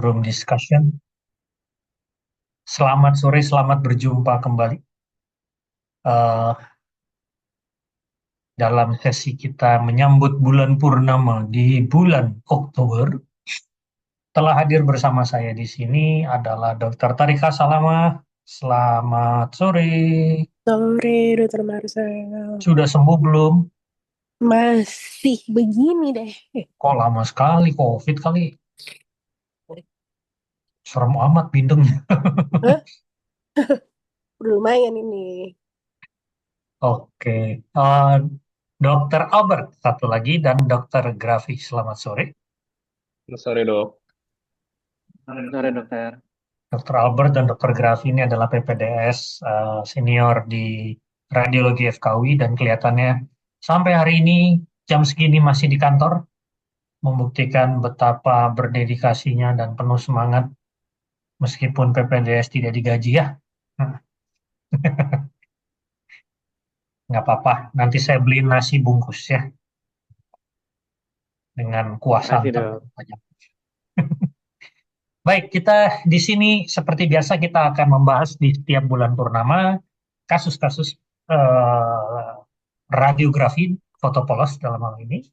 Room Discussion. Selamat sore, selamat berjumpa kembali eh, dalam sesi kita menyambut bulan purnama di bulan Oktober. Telah hadir bersama saya di sini adalah Dr. Tarika Salama. Selamat sore. Sore, Dokter Marcel. Sudah sembuh belum? Masih begini deh. Kok lama sekali COVID kali? Serem amat bindengnya. Hah? Udah lumayan ini. Oke. Eh, Dr. Albert satu lagi dan Dr. Grafi. Selamat sore. Sore dok. Sore dokter. Dr. Albert dan Dr. Grafi ini adalah PPDS senior di Radiologi FKUI dan kelihatannya sampai hari ini jam segini masih di kantor, membuktikan betapa berdedikasinya dan penuh semangat meskipun PPDS tidak digaji ya. Hmm, nggak apa-apa, nanti saya beli nasi bungkus ya dengan kuah Makasih santan dok. banyak. Baik, kita di sini seperti biasa kita akan membahas di setiap bulan purnama kasus-kasus eh, radiografi foto polos dalam hal ini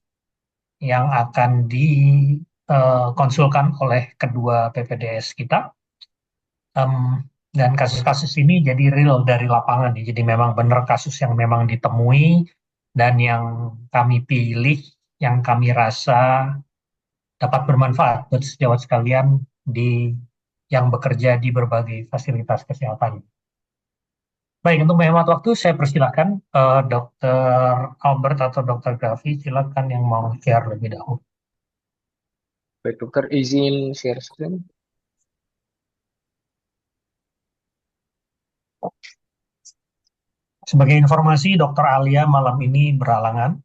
yang akan dikonsulkan oleh kedua PPDS kita. Em, dan kasus-kasus ini jadi real dari lapangan, ya. Jadi memang benar kasus yang memang ditemui dan yang kami pilih, yang kami rasa dapat bermanfaat buat sejawat sekalian di yang bekerja di berbagai fasilitas kesehatan. Baik, untuk menghemat waktu, saya persilahkan Dr. Albert atau Dr. Grafi, silakan yang mau share lebih dahulu. Baik dokter, izin share screen. Sebagai informasi, Dr. Alia malam ini berhalangan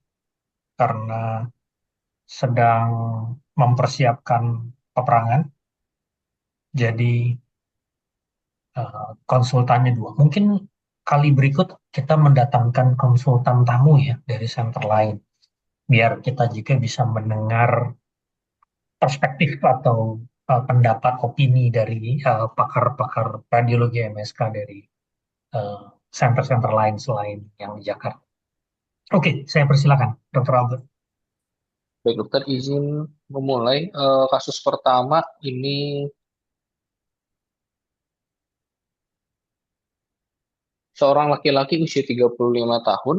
karena sedang mempersiapkan peperangan. Jadi konsultannya dua. Mungkin kali berikut kita mendatangkan konsultan tamu ya dari center lain, biar kita juga bisa mendengar perspektif atau pendapat opini dari pakar-pakar radiologi MSK dari eh, center-center lain selain yang di Jakarta. Oke, saya persilakan, Dr. Albert. Baik dokter, izin memulai. Kasus pertama ini seorang laki-laki usia 35 tahun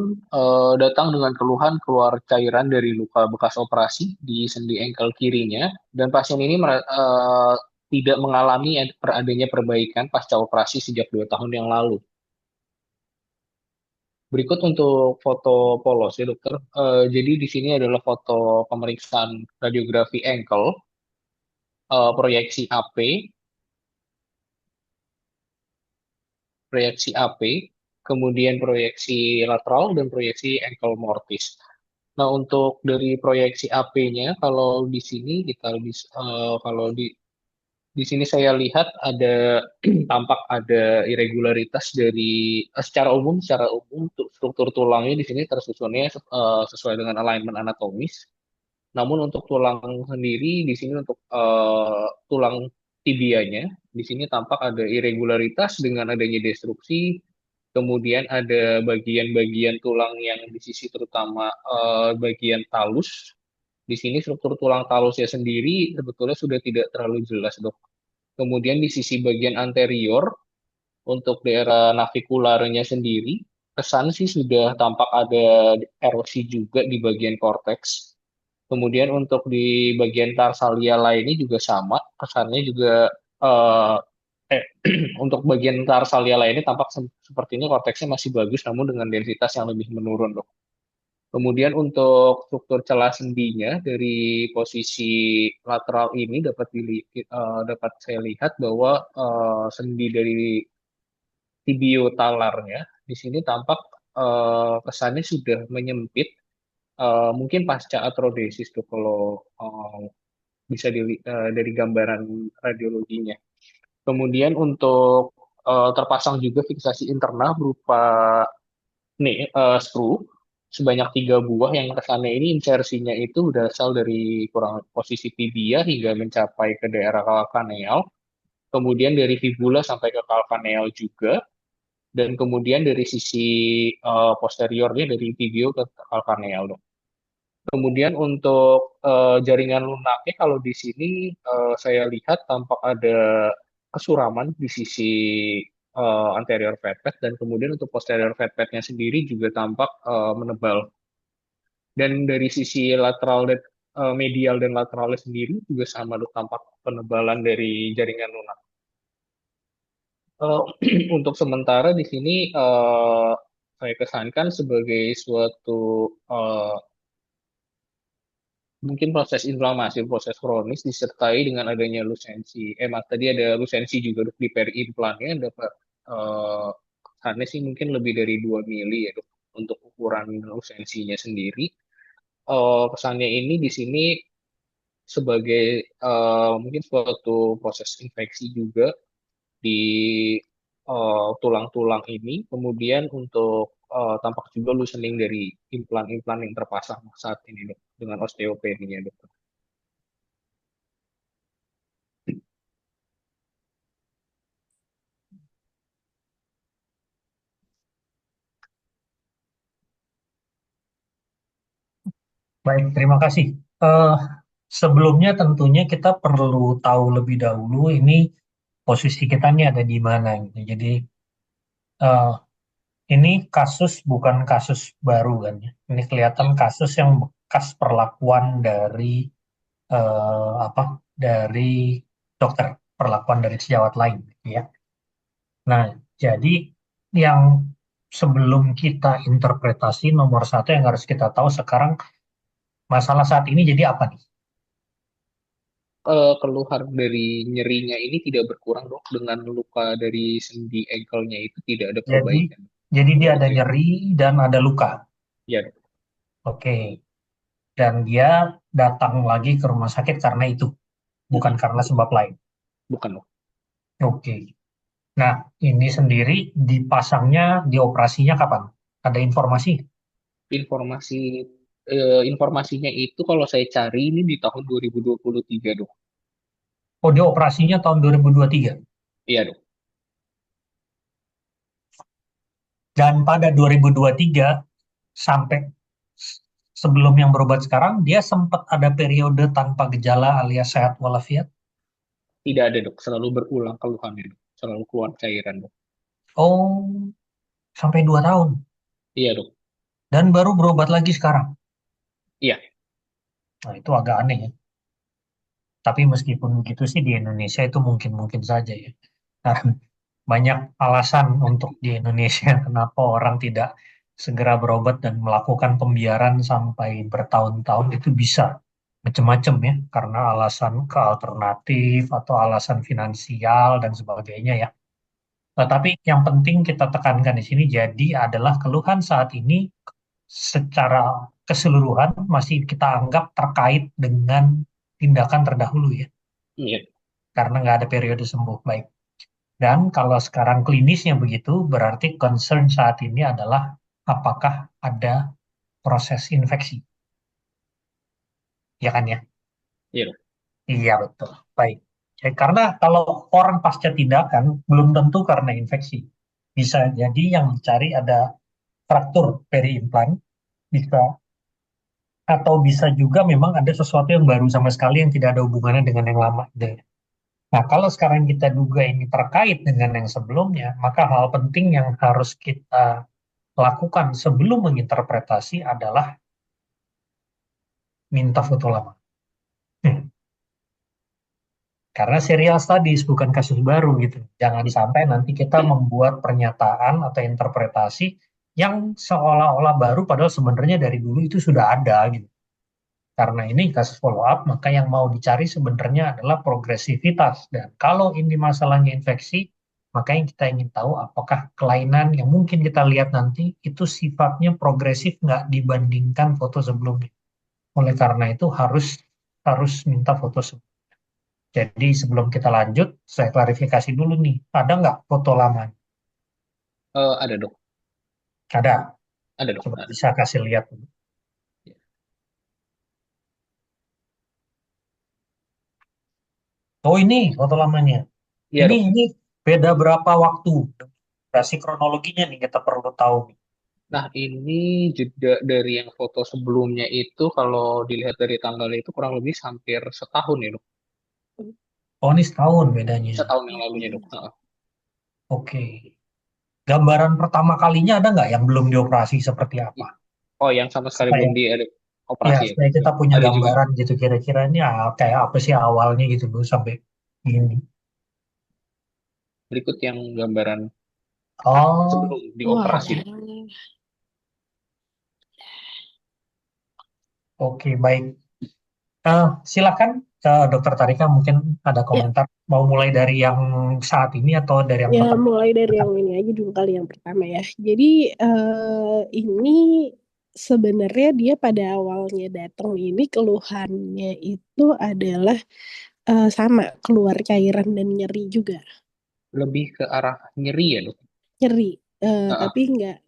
datang dengan keluhan keluar cairan dari luka bekas operasi di sendi engkel kirinya, dan pasien ini tidak mengalami adanya perbaikan pasca operasi sejak 2 tahun yang lalu. Berikut untuk foto polos ya dokter. Jadi di sini adalah foto pemeriksaan radiografi ankle, proyeksi AP, kemudian proyeksi lateral dan proyeksi ankle mortis. Nah untuk dari proyeksi AP-nya, kalau di sini kita lebih, kalau di sini saya lihat ada tampak ada irregularitas dari secara umum untuk struktur tulangnya di sini tersusunnya sesuai dengan alignment anatomis. Namun untuk tulang sendiri di sini untuk tulang tibianya di sini tampak ada irregularitas dengan adanya destruksi. Kemudian ada bagian-bagian tulang yang di sisi terutama bagian talus. Di sini struktur tulang talusnya sendiri sebetulnya sudah tidak terlalu jelas, dok. Kemudian di sisi bagian anterior untuk daerah navikularnya sendiri, kesan sih sudah tampak ada erosi juga di bagian korteks. Kemudian untuk di bagian tarsalia lainnya juga sama, kesannya juga eh, untuk bagian tarsalia lainnya tampak sepertinya korteksnya masih bagus, namun dengan densitas yang lebih menurun, dok. Kemudian untuk struktur celah sendinya dari posisi lateral ini dapat saya lihat bahwa sendi dari tibiotalarnya di sini tampak kesannya sudah menyempit, mungkin pasca atrodesis tuh kalau bisa dari gambaran radiologinya. Kemudian untuk terpasang juga fiksasi internal berupa nih screw. sebanyak 3 buah yang kesannya ini insersinya itu berasal dari kurang posisi tibia hingga mencapai ke daerah kalkaneal, kemudian dari fibula sampai ke kalkaneal juga, dan kemudian dari sisi posteriornya dari tibio ke kalkaneal dok. Kemudian untuk jaringan lunaknya kalau di sini saya lihat tampak ada kesuraman di sisi anterior fat pad dan kemudian untuk posterior fat padnya sendiri juga tampak menebal. Dan dari sisi lateral dan medial dan lateralnya sendiri juga sama dok, tampak penebalan dari jaringan lunak. Eh, untuk sementara di sini saya kesankan sebagai suatu mungkin proses inflamasi, proses kronis disertai dengan adanya lusensi. Tadi ada lusensi juga dok di peri implannya dapat eh kesannya sih mungkin lebih dari 2 mili ya dok untuk ukuran lusensinya sendiri. Kesannya ini di sini sebagai mungkin suatu proses infeksi juga di tulang-tulang ini. Kemudian untuk tampak juga loosening dari implan-implan yang terpasang saat ini dok dengan osteopenia dok. Baik, terima kasih. Eh, Sebelumnya tentunya kita perlu tahu lebih dahulu ini posisi kita ini ada di mana gitu. Jadi eh, ini kasus bukan kasus baru kan ya. Ini kelihatan Ya, kasus yang bekas perlakuan dari apa? Dari dokter, perlakuan dari sejawat lain gitu ya. Nah, jadi yang sebelum kita interpretasi nomor satu yang harus kita tahu sekarang masalah saat ini jadi apa nih? keluhan dari nyerinya ini tidak berkurang dok dengan luka dari sendi ankle-nya itu tidak ada Jadi, perbaikan. jadi dia Menurut ada saya, nyeri dan ada luka. ya dok, Oke. Dan dia datang lagi ke rumah sakit karena itu, bukan Mm-mm. karena sebab lain. Bukan dok. Oke. Nah, ini sendiri dipasangnya, dioperasinya kapan? Ada informasi? Informasi informasinya itu kalau saya cari ini di tahun 2023 dok. Oh, dia operasinya tahun 2023. Iya dok. Dan pada 2023 sampai sebelum yang berobat sekarang, dia sempat ada periode tanpa gejala alias sehat walafiat. Tidak ada dok. Selalu berulang keluhannya dok. Selalu keluar cairan dok. Oh, sampai 2 tahun. Iya dok. Dan baru berobat lagi sekarang. Iya. Nah, itu agak aneh ya. Tapi meskipun begitu sih di Indonesia itu mungkin-mungkin saja ya. Karena banyak alasan untuk di Indonesia kenapa orang tidak segera berobat dan melakukan pembiaran sampai bertahun-tahun itu bisa macam-macam ya. Karena alasan ke alternatif atau alasan finansial dan sebagainya ya. Tapi yang penting kita tekankan di sini jadi adalah keluhan saat ini secara keseluruhan masih kita anggap terkait dengan tindakan terdahulu ya, Iya. karena nggak ada periode sembuh baik. Dan kalau sekarang klinisnya begitu, berarti concern saat ini adalah apakah ada proses infeksi, ya kan ya? Iya dok. Iya betul, baik. Ya, karena kalau orang pasca tindakan belum tentu karena infeksi, bisa jadi yang dicari ada fraktur periimplan, bisa atau bisa juga memang ada sesuatu yang baru sama sekali yang tidak ada hubungannya dengan yang lama. Nah, kalau sekarang kita duga ini terkait dengan yang sebelumnya, maka hal penting yang harus kita lakukan sebelum menginterpretasi adalah minta foto lama. Hmm. Karena serial studies bukan kasus baru gitu. Jangan sampai nanti kita membuat pernyataan atau interpretasi yang seolah-olah baru padahal sebenarnya dari dulu itu sudah ada gitu. Karena ini kasus follow up, maka yang mau dicari sebenarnya adalah progresivitas. Dan kalau ini masalahnya infeksi, maka yang kita ingin tahu apakah kelainan yang mungkin kita lihat nanti itu sifatnya progresif nggak dibandingkan foto sebelumnya. Oleh karena itu harus harus minta foto sebelumnya. Jadi sebelum kita lanjut, saya klarifikasi dulu nih, ada nggak foto lama? Ada dok. Ada. Ada dok, Coba ada. bisa kasih lihat. Oh ini foto lamanya. Iya Ini dok. ini beda berapa waktu? Durasi kronologinya nih kita perlu tahu. Nah, ini jeda dari yang foto sebelumnya itu kalau dilihat dari tanggalnya itu kurang lebih hampir setahun ya dok. Oh ini setahun bedanya. Setahun yang lalunya dok. Heeh. Oke. Gambaran pertama kalinya ada nggak yang belum dioperasi seperti apa? Oh, yang sama sekali Supaya belum di ya operasi ya dok. supaya kita punya Ada juga. gambaran gitu kira-kira ini kayak apa sih awalnya gitu loh sampai ini. Berikut yang gambaran Oh, sebelum Wah, dioperasi dok. oke baik. Silakan Dokter Tarika mungkin ada ya, komentar. Mau mulai dari yang saat ini atau dari yang ya pertama? mulai dari yang ini aja dulu kali yang pertama ya. Jadi ini sebenarnya dia pada awalnya datang ini keluhannya itu adalah sama keluar cairan dan nyeri juga. Lebih ke arah nyeri ya dok. Nyeri, Heeh. tapi nggak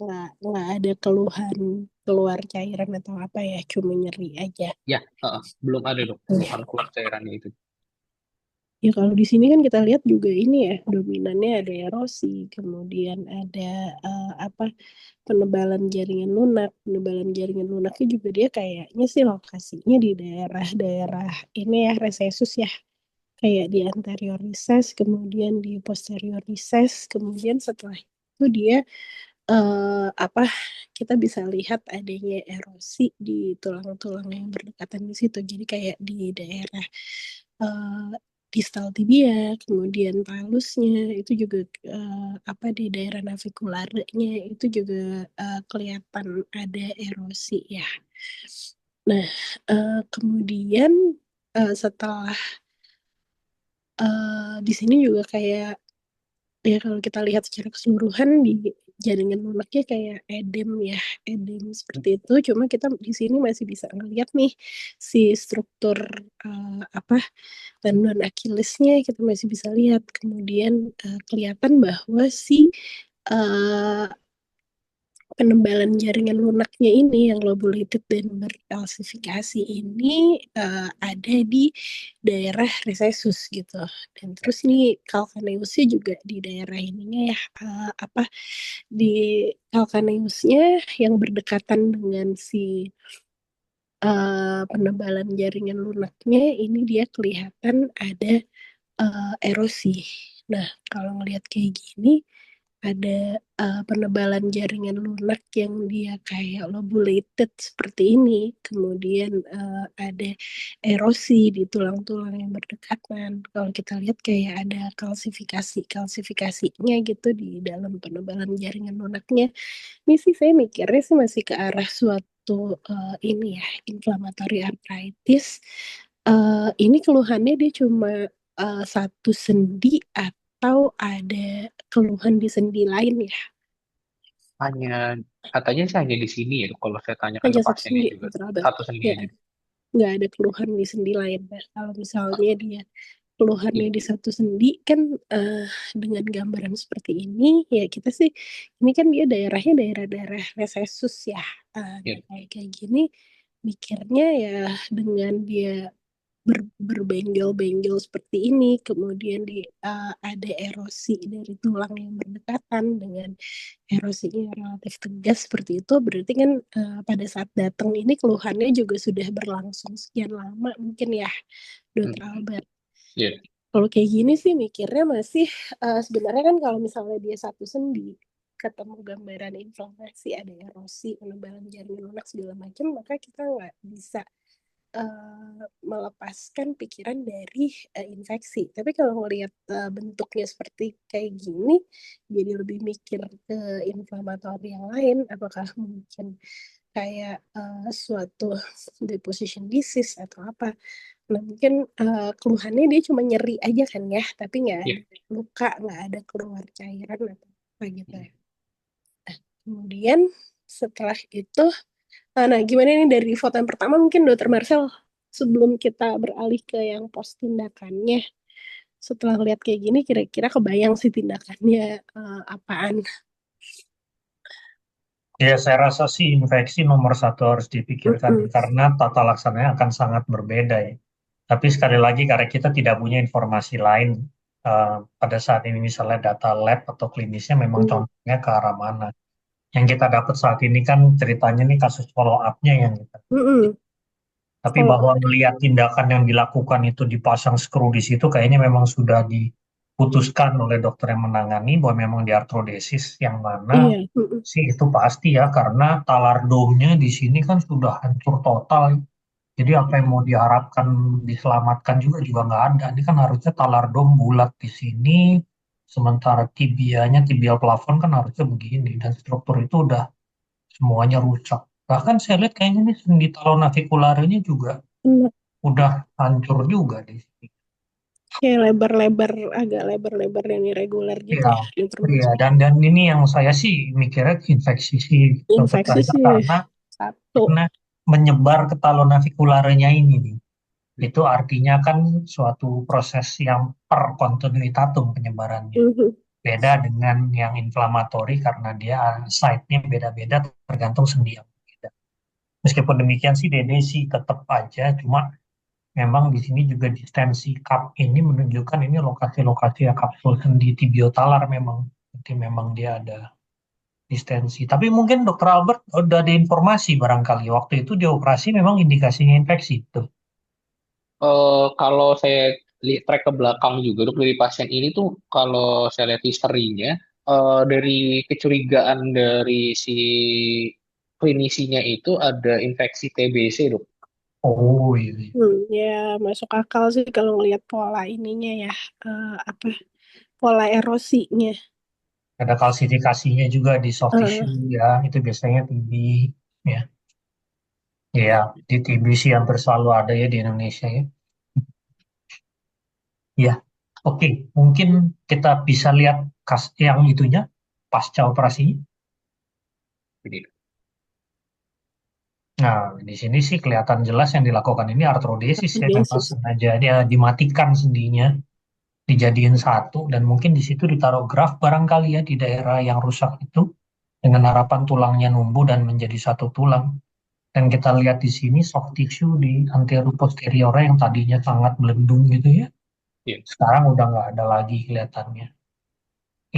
ada keluhan keluar cairan atau apa ya, cuma nyeri aja. Ya, heeh. Belum ada dok keluhan keluar cairannya itu. Ya kalau di sini kan kita lihat juga ini ya dominannya ada erosi, kemudian ada apa penebalan jaringan lunak. Penebalan jaringan lunaknya juga dia kayaknya sih lokasinya di daerah-daerah ini ya resesus ya, kayak di anterior recess, kemudian di posterior recess, kemudian setelah itu dia apa kita bisa lihat adanya erosi di tulang-tulang yang berdekatan di situ. Jadi kayak di daerah eh, distal tibia, kemudian talusnya itu juga apa di daerah navikularnya itu juga kelihatan ada erosi ya. Nah, kemudian setelah di sini juga kayak ya kalau kita lihat secara keseluruhan di jaringan lunaknya kayak edem ya, edem seperti itu. Cuma kita di sini masih bisa ngeliat nih si struktur apa tendon Achillesnya kita masih bisa lihat. Kemudian kelihatan bahwa si uh, penebalan jaringan lunaknya ini yang lobulated dan berkalsifikasi ini ada di daerah recessus gitu. Dan terus nih calcaneusnya juga di daerah ininya ya apa di calcaneusnya yang berdekatan dengan si penebalan jaringan lunaknya ini dia kelihatan ada erosi. Nah, kalau ngelihat kayak gini, ada penebalan jaringan lunak yang dia kayak lobulated seperti ini, kemudian ada erosi di tulang-tulang yang berdekatan. Kalau kita lihat kayak ada kalsifikasinya gitu di dalam penebalan jaringan lunaknya. Ini sih saya mikirnya sih masih ke arah suatu ini ya, inflammatory arthritis. Ini keluhannya dia cuma satu sendi atau ada keluhan di sendi lain ya? Hanya katanya sih hanya di sini ya dok. Kalau saya tanyakan Hanya ke satu pasiennya sendi, juga betul banget. satu sendi Ya, aja. nggak ada keluhan di sendi lain. Nah, kalau misalnya dia keluhannya Iya, di satu sendi kan dengan gambaran seperti ini ya kita sih ini kan dia daerahnya daerah-daerah resesus ya. Nah, iya. kayak gini mikirnya ya dengan dia berbenggel-benggel seperti ini, kemudian ada erosi dari tulang yang berdekatan dengan erosinya yang relatif tegas seperti itu, berarti kan pada saat datang ini keluhannya juga sudah berlangsung sekian lama mungkin ya, Dokter Hmm, Albert. iya. Kalau kayak gini sih mikirnya masih sebenarnya kan kalau misalnya dia satu sendi ketemu gambaran inflamasi, ada erosi, penebalan jaringan lunak segala macam, maka kita nggak bisa melepaskan pikiran dari infeksi. Tapi kalau ngelihat bentuknya seperti kayak gini, jadi lebih mikir ke inflamatori yang lain. Apakah mungkin kayak suatu deposition disease atau apa? Nah, mungkin keluhannya dia cuma nyeri aja kan ya, tapi nggak Iya. ada luka, nggak ada keluar cairan atau apa gitu ya. Kemudian setelah itu nah, gimana nih dari foto yang pertama mungkin Dokter Marcel sebelum kita beralih ke yang post tindakannya. Setelah lihat kayak gini kira-kira kebayang sih tindakannya apaan? Ya, saya rasa sih infeksi nomor satu harus dipikirkan Mm-mm. karena tata laksananya akan sangat berbeda ya. Tapi sekali lagi karena kita tidak punya informasi lain pada saat ini misalnya data lab atau klinisnya memang Mm. contohnya ke arah mana. Yang kita dapat saat ini kan ceritanya nih kasus follow up-nya yang kita. Mm-mm. Tapi Kalau bahwa melihat tindakan yang dilakukan itu dipasang skru di situ kayaknya memang sudah diputuskan oleh dokter yang menangani bahwa memang diartrodesis yang mana iya, mm-mm. sih itu pasti ya karena talar domnya di sini kan sudah hancur total. Jadi apa yang mau diharapkan diselamatkan juga nggak ada. Ini kan harusnya talar dom bulat di sini, sementara tibianya tibial plafon kan harusnya begini dan struktur itu udah semuanya rusak. Bahkan saya lihat kayaknya nih sendi talonavicularnya juga Iya. udah hancur juga di sini. Kayak lebar-lebar, agak lebar-lebar yang irregular gitu Iya, ya, iya. informasinya. Dan ini yang saya sih mikirnya infeksi sih, Dokter Infeksi Kaiser, sih satu. karena menyebar ke talonavicularnya ini nih. Itu artinya kan suatu proses yang per continuitatum penyebarannya. Mhm. Beda dengan yang inflamatori karena dia site-nya beda-beda tergantung sendi yang berbeda. Meskipun demikian sih Dede sih tetap aja, cuma memang di sini juga distensi cup ini menunjukkan ini lokasi-lokasi ya kapsul sendi tibiotalar memang. Jadi memang dia ada distensi. Tapi mungkin Dokter Albert udah ada informasi barangkali waktu itu dia operasi memang indikasinya infeksi tuh. Kalau saya track ke belakang juga dok dari pasien ini tuh kalau saya lihat historinya dari kecurigaan dari si klinisinya itu ada infeksi TBC dok. Oh iya, iya. Ya masuk akal sih kalau ngelihat pola ininya ya, apa pola erosinya. Ada kalsifikasinya juga di soft Eh, tissue ya, itu biasanya TB ya. Ya, di TB sih hampir selalu ada ya di Indonesia ya. Ya, oke. Mungkin kita bisa lihat yang itunya pasca operasinya. Jadi, Nah, di sini sih kelihatan jelas yang dilakukan ini artrodesis ya, memang Arthrodesis. sengaja dia dimatikan sendinya, dijadiin satu dan mungkin di situ ditaruh graf barangkali ya di daerah yang rusak itu dengan harapan tulangnya numbuh dan menjadi satu tulang. Dan kita lihat di sini soft tissue di anterior posterior yang tadinya sangat melendung gitu ya. ya, Sekarang udah nggak ada lagi kelihatannya.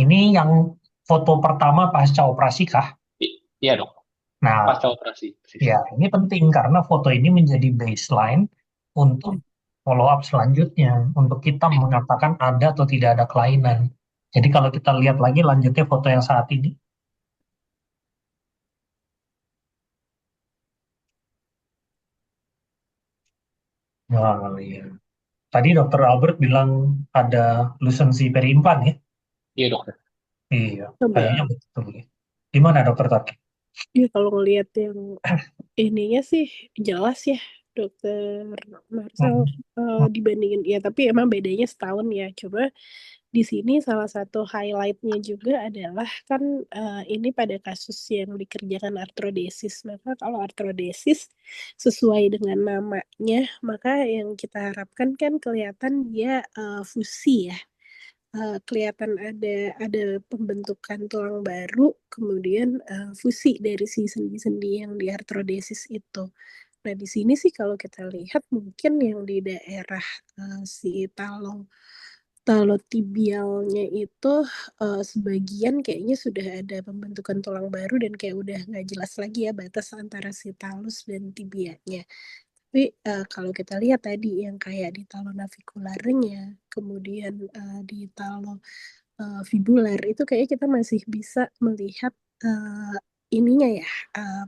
Ini yang foto pertama pasca operasi kah? iya dok, Nah, pasca operasi. Persis. ya ini penting karena foto ini menjadi baseline untuk follow up selanjutnya. Untuk kita mengatakan ada atau tidak ada kelainan. Jadi kalau kita lihat lagi lanjutnya foto yang saat ini. Nah, iya. Tadi Dokter Albert bilang ada lusensi periimplan ya? Iya dok. Iya, kayaknya Coba betul ya. Gimana Dokter Taki? ya kalau ngelihat yang ininya sih jelas ya, dokter Marcel, Hmm, hmm, dibandingin ya, tapi emang bedanya setahun ya. Coba di sini salah satu highlightnya juga adalah kan, ini pada kasus yang dikerjakan artrodesis. Maka kalau artrodesis sesuai dengan namanya, maka yang kita harapkan kan kelihatan dia fusi ya. Kelihatan ada pembentukan tulang baru, kemudian fusi dari si sendi-sendi yang diartrodesis itu. Nah, di sini sih kalau kita lihat mungkin yang di daerah si talotibialnya itu sebagian kayaknya sudah ada pembentukan tulang baru dan kayak udah nggak jelas lagi ya batas antara si talus dan tibianya. Tapi kalau kita lihat tadi yang kayak di talonavicularnya, kemudian di fibular itu kayaknya kita masih bisa melihat eh, ininya ya, eh,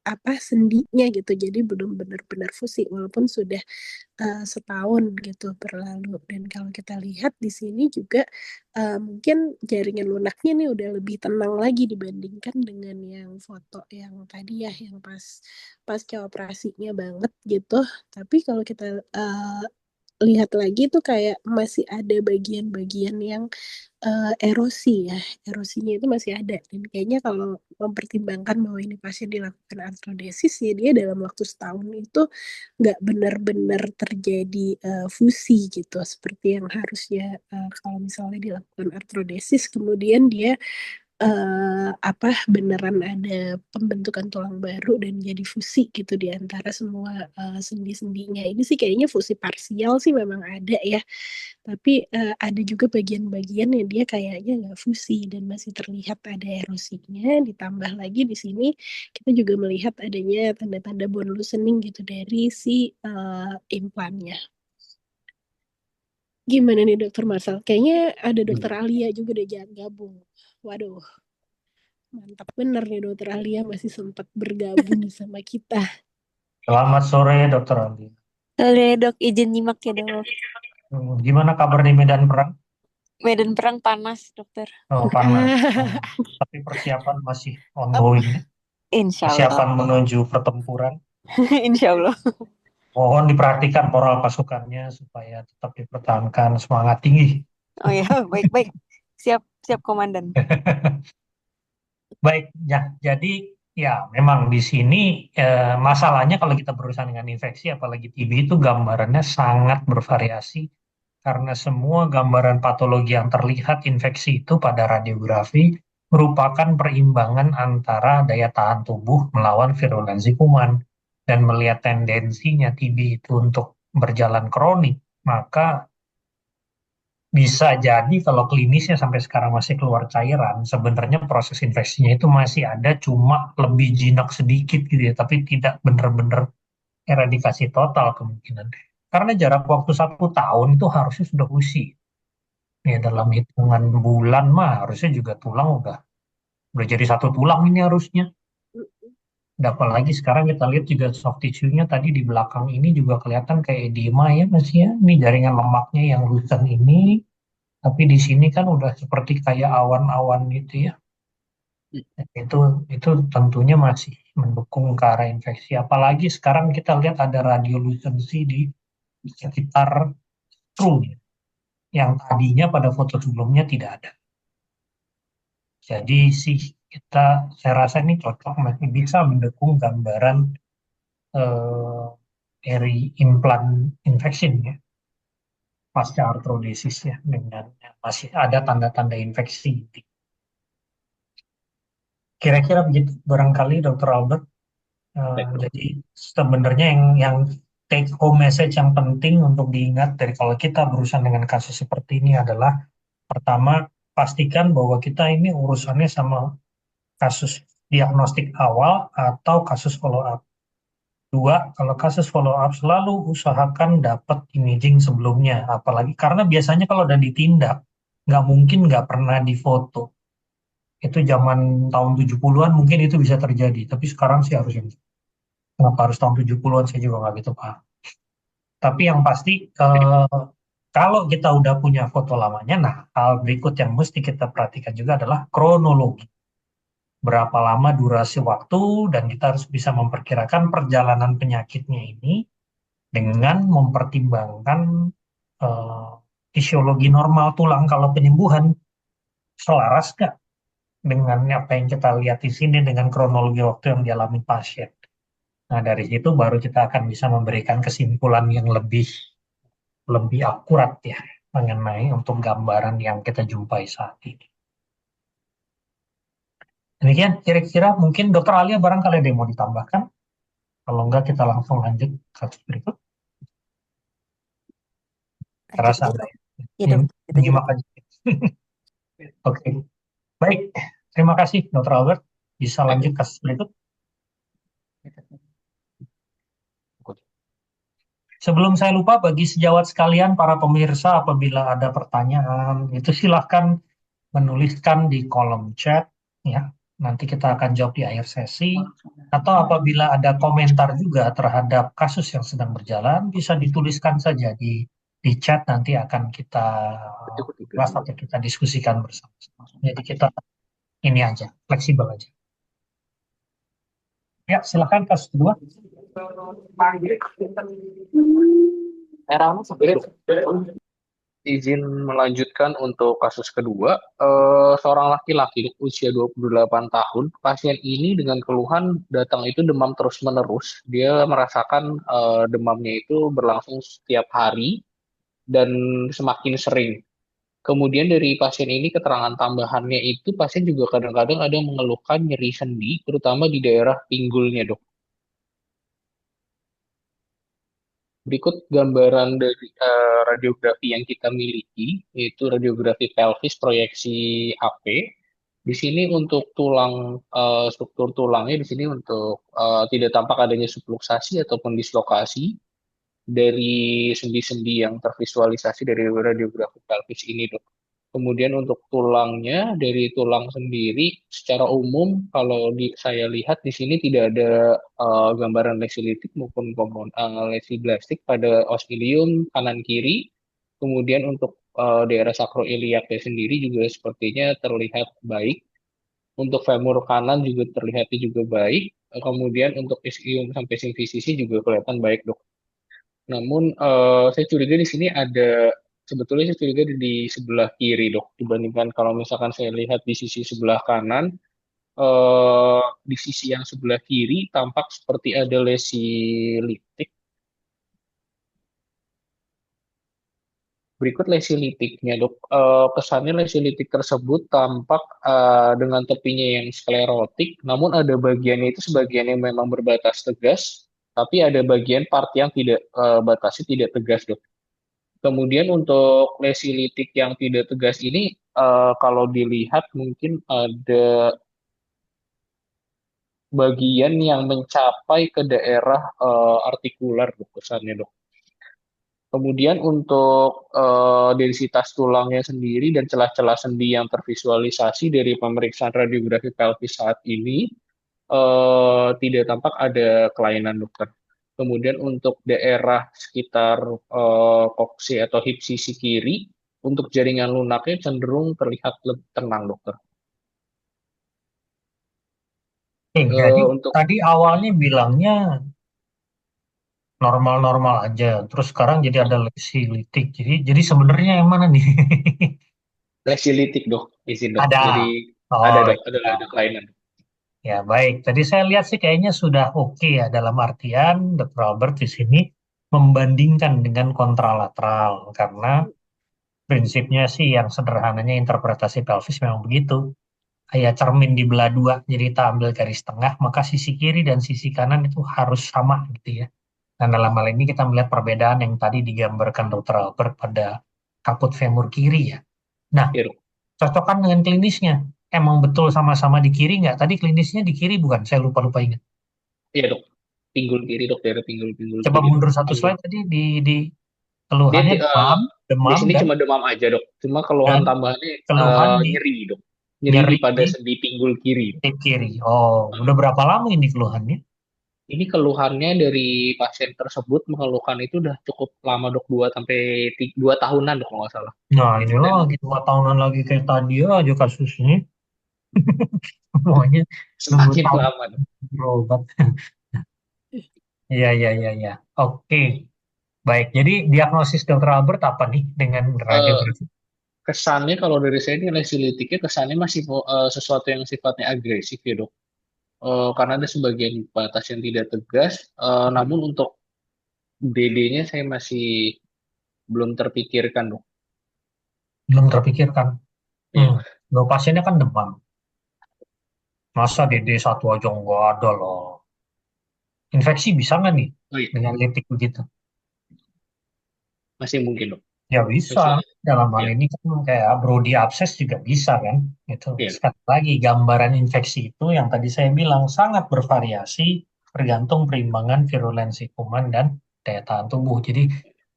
apa sendinya gitu. Jadi belum benar-benar fusi walaupun sudah setahun gitu berlalu. Dan kalau kita lihat di sini juga mungkin jaringan lunaknya nih udah lebih tenang lagi dibandingkan dengan yang foto yang tadi ya, yang pasca operasinya banget gitu. Tapi kalau kita lihat lagi tuh kayak masih ada bagian-bagian yang erosi ya, erosinya itu masih ada. Dan kayaknya kalau mempertimbangkan bahwa ini pasien dilakukan artrodesis ya, dia dalam waktu setahun itu nggak benar-benar terjadi fusi gitu seperti yang harusnya kalau misalnya dilakukan artrodesis kemudian dia apa beneran ada pembentukan tulang baru dan jadi fusi gitu di antara semua sendi-sendinya. Ini sih kayaknya fusi parsial sih memang ada ya. Tapi ada juga bagian-bagian yang dia kayaknya nggak fusi dan masih terlihat ada erosinya. Ditambah lagi di sini kita juga melihat adanya tanda-tanda bone loosening gitu dari si implannya. Gimana nih Dokter Marsal? Kayaknya ada Dokter Alia juga deh gabung. Waduh, mantap bener nih Dokter Alia masih sempat bergabung sama kita. Selamat sore, Dokter Andi. Boleh dok, izin nyimak ya dok. Gimana kabar di medan perang? Medan perang panas dokter. Oh, panas. Tapi persiapan masih ongoing ya. Insya Persiapan Allah. menuju pertempuran. Insya Allah. Mohon diperhatikan moral pasukannya supaya tetap dipertahankan semangat tinggi. Oh ya, baik-baik. Siap, siap komandan. Baik, ya. Jadi ya memang di sini masalahnya kalau kita berurusan dengan infeksi, apalagi TB itu gambarannya sangat bervariasi karena semua gambaran patologi yang terlihat infeksi itu pada radiografi merupakan perimbangan antara daya tahan tubuh melawan virulensi kuman. Dan melihat tendensinya TB itu untuk berjalan kronik, maka bisa jadi kalau klinisnya sampai sekarang masih keluar cairan, sebenarnya proses infeksinya itu masih ada, cuma lebih jinak sedikit gitu ya, tapi tidak benar-benar eradikasi total kemungkinan. Karena jarak waktu 1 tahun itu harusnya sudah usi. Ya dalam hitungan bulan mah harusnya juga tulang udah jadi satu tulang ini harusnya. Dan apalagi sekarang kita lihat juga soft tissue-nya tadi di belakang ini juga kelihatan kayak edema ya masih ya. Ini jaringan lemaknya yang loosen ini. Tapi di sini kan udah seperti kayak awan-awan gitu ya. Itu itu tentunya masih mendukung ke arah infeksi. Apalagi sekarang kita lihat ada radiolucensi di sekitar screw yang tadinya pada foto sebelumnya tidak ada. Jadi sih saya rasa ini cocok masih bisa mendukung gambaran dari implant infection ya pasca arthrodesis ya dengan masih ada tanda-tanda infeksi. Kira-kira begitu barangkali Dr. Albert. Jadi sebenarnya yang take home message yang penting untuk diingat dari kalau kita berurusan dengan kasus seperti ini adalah pertama pastikan bahwa kita ini urusannya sama kasus diagnostik awal atau kasus follow up. Dua, kalau kasus follow up selalu usahakan dapat imaging sebelumnya, apalagi karena biasanya kalau udah ditindak nggak mungkin nggak pernah difoto. Itu zaman tahun 70-an mungkin itu bisa terjadi, tapi sekarang sih harusnya kenapa harus tahun 70-an saya juga nggak gitu paham. Tapi yang pasti kalau kita udah punya foto lamanya, nah hal berikut yang mesti kita perhatikan juga adalah kronologi. Berapa lama durasi waktu dan kita harus bisa memperkirakan perjalanan penyakitnya ini dengan mempertimbangkan eh, fisiologi normal tulang kalau penyembuhan selaras nggak dengan apa yang kita lihat di sini dengan kronologi waktu yang dialami pasien. Nah, dari situ baru kita akan bisa memberikan kesimpulan yang lebih akurat ya mengenai untuk gambaran yang kita jumpai saat ini. Demikian kira-kira mungkin Dokter Alia barangkali ada yang mau ditambahkan. Kalau enggak kita langsung lanjut kasus berikut. Terasa ada Ya dok, kita juga. nyimak aja. Oke, baik. Terima kasih Dokter Albert. Bisa lanjut kasus berikut. Sebelum saya lupa, bagi sejawat sekalian, para pemirsa, apabila ada pertanyaan, itu silahkan menuliskan di kolom chat, ya. Nanti kita akan jawab di akhir sesi. Atau apabila ada komentar juga terhadap kasus yang sedang berjalan, bisa dituliskan saja di chat, nanti akan kita bahas atau kita diskusikan bersama. Jadi kita ini aja, fleksibel aja. Ya, silahkan kasus kedua. Izin melanjutkan untuk kasus kedua, seorang laki-laki usia 28 tahun, pasien ini dengan keluhan datang itu demam terus-menerus. Dia merasakan demamnya itu berlangsung setiap hari dan semakin sering. Kemudian dari pasien ini keterangan tambahannya itu pasien juga kadang-kadang ada mengeluhkan nyeri sendi, terutama di daerah pinggulnya, Dok. Berikut gambaran dari radiografi yang kita miliki, yaitu radiografi pelvis proyeksi AP. Di sini untuk tulang, struktur tulangnya di sini untuk tidak tampak adanya subluxasi ataupun dislokasi dari sendi-sendi yang tervisualisasi dari radiografi pelvis ini, Dok. Kemudian untuk tulangnya, dari tulang sendiri, secara umum kalau saya lihat di sini tidak ada gambaran lesi litik maupun lesi blastik pada os ilium kanan kiri. Kemudian untuk daerah sakroiliaknya sendiri juga sepertinya terlihat baik. Untuk femur kanan juga terlihatnya juga baik. Kemudian untuk ischium sampai simfisisi juga kelihatan baik, Dok. Namun saya curiga di sini sebetulnya saya curiga di sebelah kiri, Dok, dibandingkan kalau misalkan saya lihat di sisi sebelah kanan, di sisi yang sebelah kiri tampak seperti ada lesi litik. Berikut lesi litiknya, Dok. Kesannya lesi litik tersebut tampak dengan tepinya yang sklerotik, namun ada bagiannya itu sebagian yang memang berbatas tegas, tapi ada bagian part yang tidak batasnya tidak tegas, Dok. Kemudian untuk lesi litik yang tidak tegas ini, kalau dilihat mungkin ada bagian yang mencapai ke daerah artikular, Dok, kesannya, Dok. Kemudian untuk densitas tulangnya sendiri dan celah-celah sendi yang tervisualisasi dari pemeriksaan radiografi pelvis saat ini tidak tampak ada kelainan, Dokter. Kemudian untuk daerah sekitar koksi atau hip sisi kiri, untuk jaringan lunaknya cenderung terlihat lebih tenang, Dokter. Jadi Untuk tadi awalnya bilangnya normal-normal aja, terus sekarang jadi ada lesi litik. Jadi sebenarnya yang mana nih? lesi litik, Dok, izin, Dok. Ada. Jadi ada, Oh Dok, ya. ada kelainan. Ya, baik. Tadi saya lihat sih kayaknya sudah oke ya dalam artian Dr. Albert di sini membandingkan dengan kontralateral karena prinsipnya sih yang sederhananya interpretasi pelvis memang begitu. Kayak cermin dibelah dua, jadi kita ambil garis tengah, maka sisi kiri dan sisi kanan itu harus sama gitu ya. Dan dalam hal ini kita melihat perbedaan yang tadi digambarkan Dr. Albert pada kaput femur kiri ya. Nah, Ya, Dok. cocokkan dengan klinisnya. Emang betul sama-sama di kiri nggak? Tadi klinisnya di kiri bukan? Saya lupa-lupa ingat. Iya, Dok. Pinggul kiri, Dok, daerah pinggul Coba kiri, Dok. mundur satu Pinggul. slide tadi di Dia keluhannya demam, di demam sini dan cuma demam aja, Dok. Cuma keluhan dan tambahannya keluhan di nyeri, Dok. Nyeri di nyeri pada di sendi pinggul kiri. titik kiri. Oh, udah berapa lama ini keluhannya? Ini keluhannya dari pasien tersebut mengeluhkan itu udah cukup lama, Dok, 2 tahunan, Dok, kalau nggak salah. Nah, ini Dan lagi 2 tahunan lagi kayak tadi aja kasusnya. Semuanya nunggu semakin tahun lama, Dok. berobat. Iya, iya, iya, iya. Oke, baik. Jadi diagnosis Dr. Albert apa nih dengan Eh, radiografi? Kesannya kalau dari saya ini lesi litiknya kesannya masih sesuatu yang sifatnya agresif ya, Dok. Karena ada sebagian batas yang tidak tegas. Namun untuk DD-nya saya masih belum terpikirkan, Dok. Belum terpikirkan. Iya. Lo pasiennya kan demam. Masa DD1 aja nggak ada loh. Infeksi bisa nggak nih Oh iya, dengan litik begitu? masih mungkin, Dok. Ya bisa. Masih, Dalam hal ya, ini kan kayak Brody abscess juga bisa kan. Itu iya. sekali lagi gambaran infeksi itu yang tadi saya bilang sangat bervariasi tergantung perimbangan virulensi kuman dan daya tahan tubuh. Jadi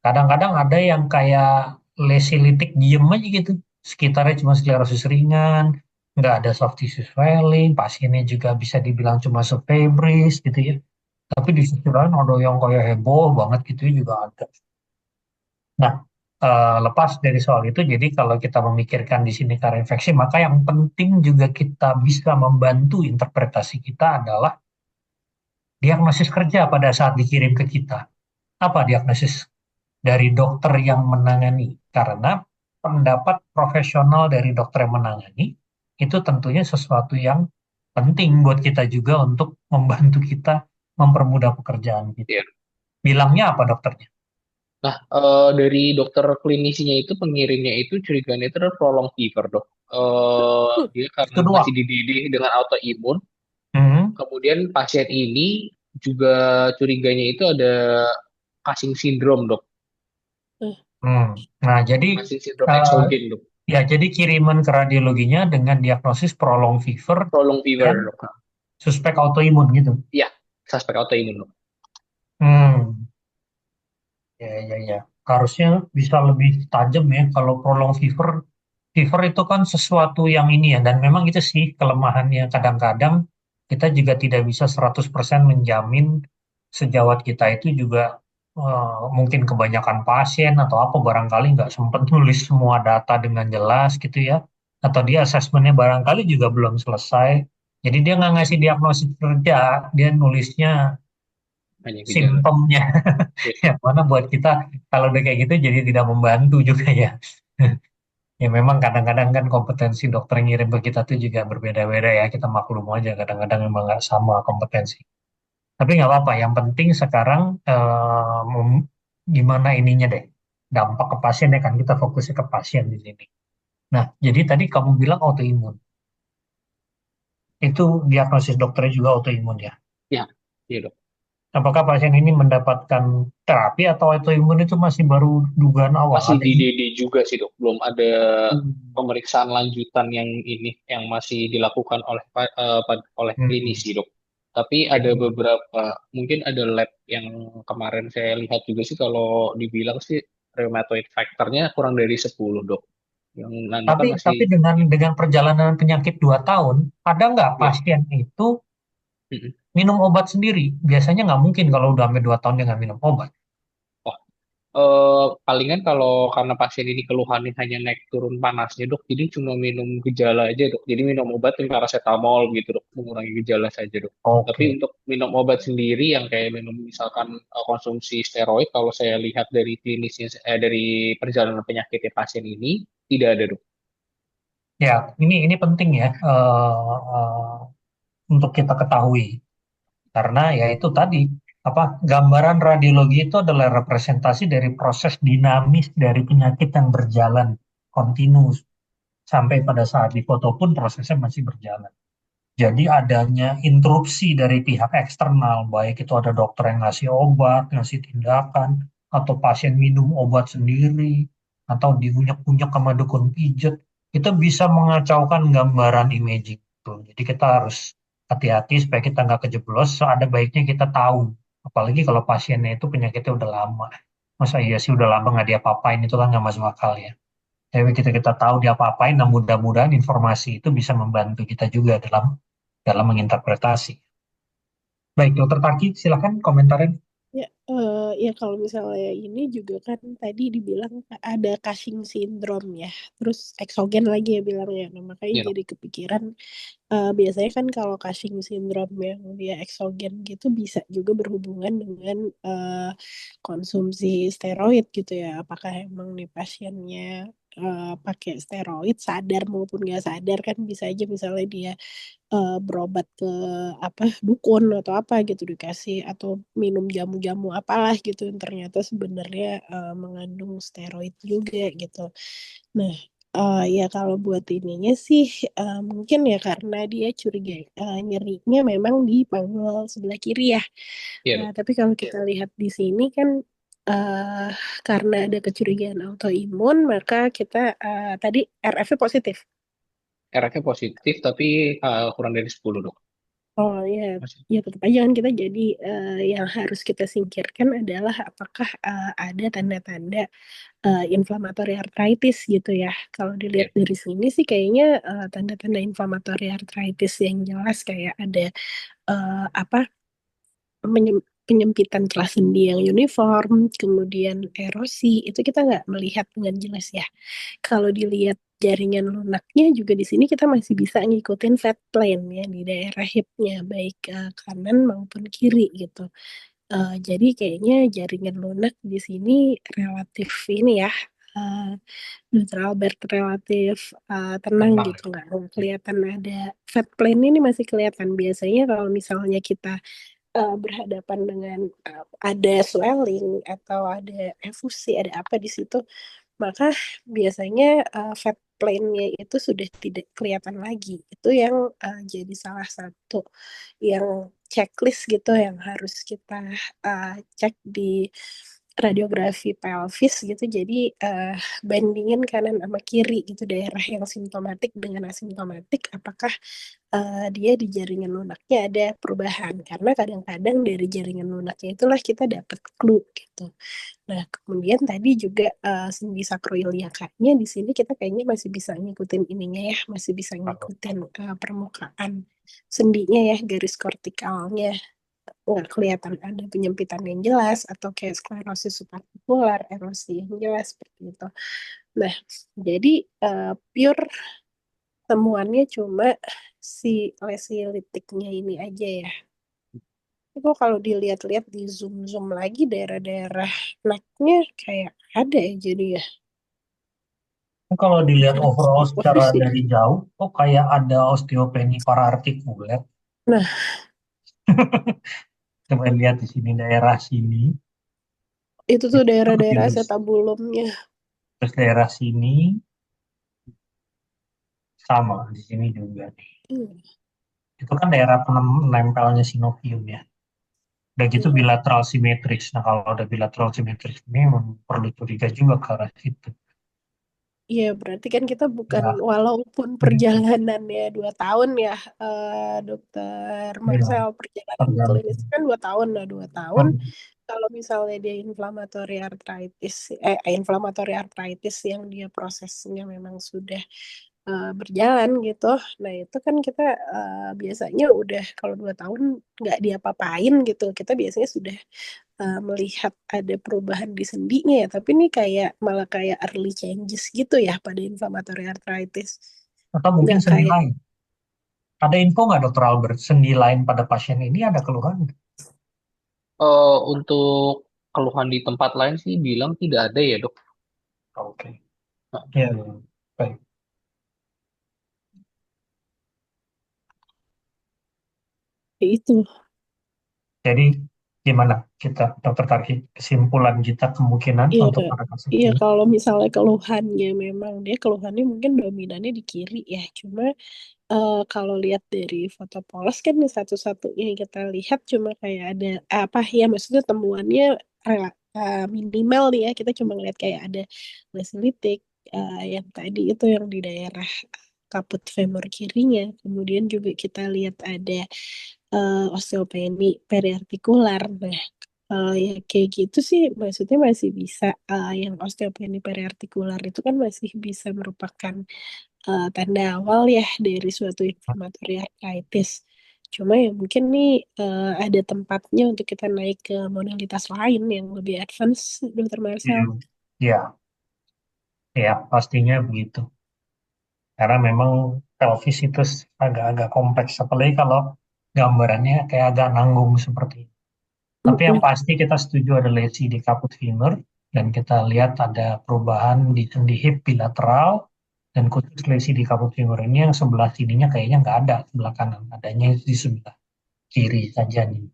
kadang-kadang ada yang kayak lesi litik diem aja gitu. Sekitarnya cuma sklerosis ringan, nggak ada soft tissue swelling, pasiennya juga bisa dibilang cuma subfebris gitu ya. Tapi di sisi lain ada yang kayak heboh banget gitu juga ada. Nah, lepas dari soal itu, jadi kalau kita memikirkan di sini karena infeksi, maka yang penting juga kita bisa membantu interpretasi kita adalah diagnosis kerja pada saat dikirim ke kita. Apa diagnosis dari dokter yang menangani? Karena pendapat profesional dari dokter yang menangani itu tentunya sesuatu yang penting buat kita juga untuk membantu kita mempermudah pekerjaan kita. Iya. Bilangnya apa dokternya? Nah, dari dokter klinisinya itu pengirimnya itu curiganya itu adalah prolonged fever, dok. Hmm. Dia Itu karena masih doang. dididih dengan autoimun. Hmm. Kemudian pasien ini juga curiganya itu ada Cushing syndrome, dok. Eh, Hmm. Nah, jadi Cushing syndrome eh, eksogen, dok. ya jadi kiriman ke radiologinya dengan diagnosis prolonged fever Prolonged fever, dan dok. suspek autoimun gitu. Iya, suspek autoimun, dok. Hmm. Ya, ya, ya. Harusnya bisa lebih tajam ya kalau prolonged fever. Fever itu kan sesuatu yang ini ya, dan memang itu sih kelemahannya. Kadang-kadang kita juga tidak bisa 100% menjamin sejawat kita itu juga mungkin kebanyakan pasien atau apa barangkali nggak sempat nulis semua data dengan jelas gitu ya. Atau dia asesmennya barangkali juga belum selesai. Jadi dia nggak ngasih diagnosis kerja, dia nulisnya Hanya gejala. simptomnya. Iya. Yang mana buat kita kalau udah kayak gitu jadi tidak membantu juga ya. Ya memang kadang-kadang kan kompetensi dokter yang ngirim ke kita tuh juga berbeda-beda ya. Kita maklum aja kadang-kadang memang nggak sama kompetensi. Tapi nggak apa-apa. Yang penting sekarang gimana ininya deh. Dampak ke pasien ya kan. Kita fokusnya ke pasien di sini. Nah, jadi tadi kamu bilang autoimun. Itu diagnosis dokternya juga autoimun ya. Iya, iya, dok. Apakah pasien ini mendapatkan terapi atau autoimun itu masih baru dugaan awal? Masih Ada di ini? DD juga sih, dok. Belum ada Hmm. pemeriksaan lanjutan yang ini yang masih dilakukan oleh Hmm. klinisi, dok. Tapi ada beberapa, mungkin ada lab yang kemarin saya lihat juga sih kalau dibilang sih rheumatoid factornya kurang dari 10, dok. Yang nano Tapi kan masih tapi dengan perjalanan penyakit 2 tahun, ada nggak ya. pasien itu Mm-mm. minum obat sendiri? Biasanya nggak mungkin kalau udah sampai 2 tahun dia nggak minum obat. Oh, palingan kalau karena pasien ini keluhannya hanya naik turun panasnya, dok, jadi cuma minum gejala aja, dok. Jadi minum obat yang paracetamol gitu, dok, mengurangi gejala saja, dok. Tapi Oke. untuk minum obat sendiri yang kayak minum misalkan konsumsi steroid, kalau saya lihat dari klinisnya, dari perjalanan penyakitnya pasien ini tidak ada, dok. Ya, ini penting ya untuk kita ketahui karena ya itu tadi apa gambaran radiologi itu adalah representasi dari proses dinamis dari penyakit yang berjalan kontinus sampai pada saat difoto pun prosesnya masih berjalan. Jadi adanya interupsi dari pihak eksternal, baik itu ada dokter yang ngasih obat, ngasih tindakan, atau pasien minum obat sendiri, atau diunyak-unyak sama dukun pijet, itu bisa mengacaukan gambaran imaging itu. Jadi kita harus hati-hati supaya kita nggak kejeblos, so ada baiknya kita tahu. Apalagi kalau pasiennya itu penyakitnya udah lama. Masa iya sih udah lama nggak diapa-apain, itu kan nggak masuk akal ya. Tapi kita tahu diapa-apain, nah mudah-mudahan informasi itu bisa membantu kita juga dalam menginterpretasi. Baik, Dokter Taki, silakan komentarin. Ya, ya kalau misalnya ini juga kan tadi dibilang ada Cushing syndrome ya, terus eksogen lagi ya bilangnya. Nah, makanya Ya, dok. jadi kepikiran biasanya kan kalau Cushing syndrome yang dia eksogen gitu bisa juga berhubungan dengan konsumsi steroid gitu ya. Apakah emang nih pasiennya pakai steroid sadar maupun nggak sadar kan bisa aja misalnya dia berobat ke apa dukun atau apa gitu dikasih atau minum jamu-jamu apalah gitu yang ternyata sebenarnya mengandung steroid juga gitu. Nah, ya kalau buat ininya sih mungkin ya karena dia curiga nyerinya memang di panggul sebelah kiri ya. Iya, Nah, dok. tapi kalau kita lihat di sini kan eh karena ada kecurigaan autoimun maka kita tadi RF-nya positif. RF-nya positif tapi kurang dari 10, dok. Oh ya, Masih. ya tetap aja kan kita jadi yang harus kita singkirkan adalah apakah ada tanda-tanda inflammatory arthritis gitu ya. Kalau Iya. dilihat dari sini sih kayaknya tanda-tanda inflammatory arthritis yang jelas kayak ada apa penyempitan celah sendi yang uniform, kemudian erosi, itu kita nggak melihat dengan jelas ya. Kalau dilihat jaringan lunaknya juga di sini kita masih bisa ngikutin fat plane ya di daerah hipnya baik kanan maupun kiri gitu. Jadi kayaknya jaringan lunak di sini relatif ini ya. Uh, Dr. Albert relatif tenang Tenang, gitu ya. nggak kelihatan ada fat plane ini masih kelihatan biasanya kalau misalnya kita berhadapan dengan ada swelling atau ada efusi, ada apa di situ, maka biasanya fat plane-nya itu sudah tidak kelihatan lagi. Itu yang jadi salah satu yang checklist gitu yang harus kita cek di radiografi pelvis gitu. Jadi bandingin kanan sama kiri gitu, daerah yang simptomatik dengan asimptomatik, apakah dia di jaringan lunaknya ada perubahan. Karena kadang-kadang dari jaringan lunaknya itulah kita dapat clue gitu. Nah, kemudian tadi juga sendi sakroiliakanya di sini kita kayaknya masih bisa ngikutin ininya ya, masih bisa ngikutin permukaan sendinya ya, garis kortikalnya nggak kelihatan ada penyempitan yang jelas atau kayak sklerosis subartikular, erosi yang jelas seperti itu. Nah, jadi pure temuannya cuma si lesi litiknya ini aja ya. Itu kalau dilihat-lihat di zoom-zoom lagi daerah-daerah necknya kayak ada ya jadi ya. Kalau dilihat Ada overall di secara posisi. dari jauh, kok kayak ada osteopenia paraartikuler. Nah, Coba lihat di sini daerah sini, itu tuh itu daerah-daerah jelas. acetabulumnya. Terus daerah sini sama, di sini juga nih. Iya, Itu kan daerah penempelnya sinovium ya. Udah gitu iya. bilateral simetris. Nah kalau udah bilateral simetris ini memang perlu curiga juga ke arah situ. Iya, berarti kan kita bukan, Ya, walaupun gitu. perjalanannya 2 tahun ya, Dokter Ya, Marcel, perjalanan klinis tergantung. kan 2 tahun. Nah, 2 tahun, Hmm, kalau misalnya dia inflamatory arthritis yang dia prosesnya memang sudah berjalan gitu. Nah, itu kan kita biasanya udah kalau 2 tahun nggak diapa-apain gitu. Kita biasanya sudah melihat ada perubahan di sendinya ya, tapi ini kayak malah kayak early changes gitu ya pada inflammatory arthritis. Atau mungkin Nggak sendi kayak, lain. Ada info nggak dokter Albert? Sendi lain pada pasien ini ada keluhan nggak? Untuk keluhan di tempat lain sih bilang tidak ada ya, Dok. Oke. Nah, Ya, baik. ya itu. Jadi gimana kita dokter Tarki kesimpulan kita kemungkinan Iya, untuk Kak. pada kasus Iya, ini? kalau misalnya keluhannya memang dia keluhannya mungkin dominannya di kiri ya. Cuma kalau lihat dari foto polos kan satu-satunya yang kita lihat cuma kayak ada apa ya, maksudnya temuannya minimal nih ya. Kita cuma ngeliat kayak ada lesi litik yang tadi itu yang di daerah kaput femur kirinya. Kemudian juga kita lihat ada osteopeni periartikular. Nah, ya kayak gitu sih, maksudnya masih bisa, yang osteopeni periartikular itu kan masih bisa merupakan tanda awal ya dari suatu inflammatory arthritis. Cuma ya mungkin nih ada tempatnya untuk kita naik ke modalitas lain yang lebih advance, Dokter Marcel. Hmm. Ya, ya pastinya begitu. Karena memang pelvis itu agak-agak kompleks, apalagi kalau gambarannya kayak agak nanggung seperti itu. Tapi yang Mm-mm. pasti kita setuju ada lesi di kaput femur dan kita lihat ada perubahan di sendi hip bilateral dan khusus lesi di kaput femur ini yang sebelah sininya kayaknya nggak ada sebelah kanan, adanya di sebelah kiri saja nih.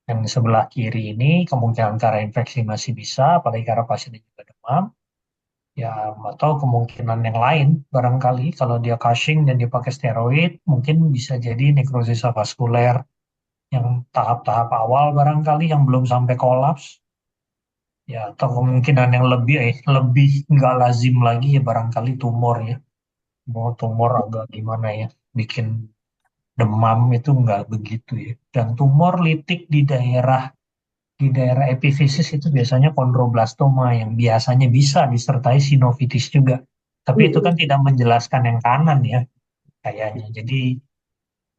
Dan di sebelah kiri ini kemungkinan karena infeksi masih bisa, apalagi karena pasiennya juga demam. Ya, atau kemungkinan yang lain, barangkali kalau dia Cushing dan dia pakai steroid, mungkin bisa jadi nekrosis vaskuler yang tahap-tahap awal barangkali yang belum sampai kolaps. Ya, atau kemungkinan yang lebih nggak lazim lagi ya barangkali tumor ya. Mau tumor agak gimana ya, bikin demam itu nggak begitu ya. Dan tumor litik di daerah epifisis itu biasanya kondroblastoma yang biasanya bisa disertai sinovitis juga. Tapi itu Mm-mm. kan tidak menjelaskan yang kanan ya kayaknya. Jadi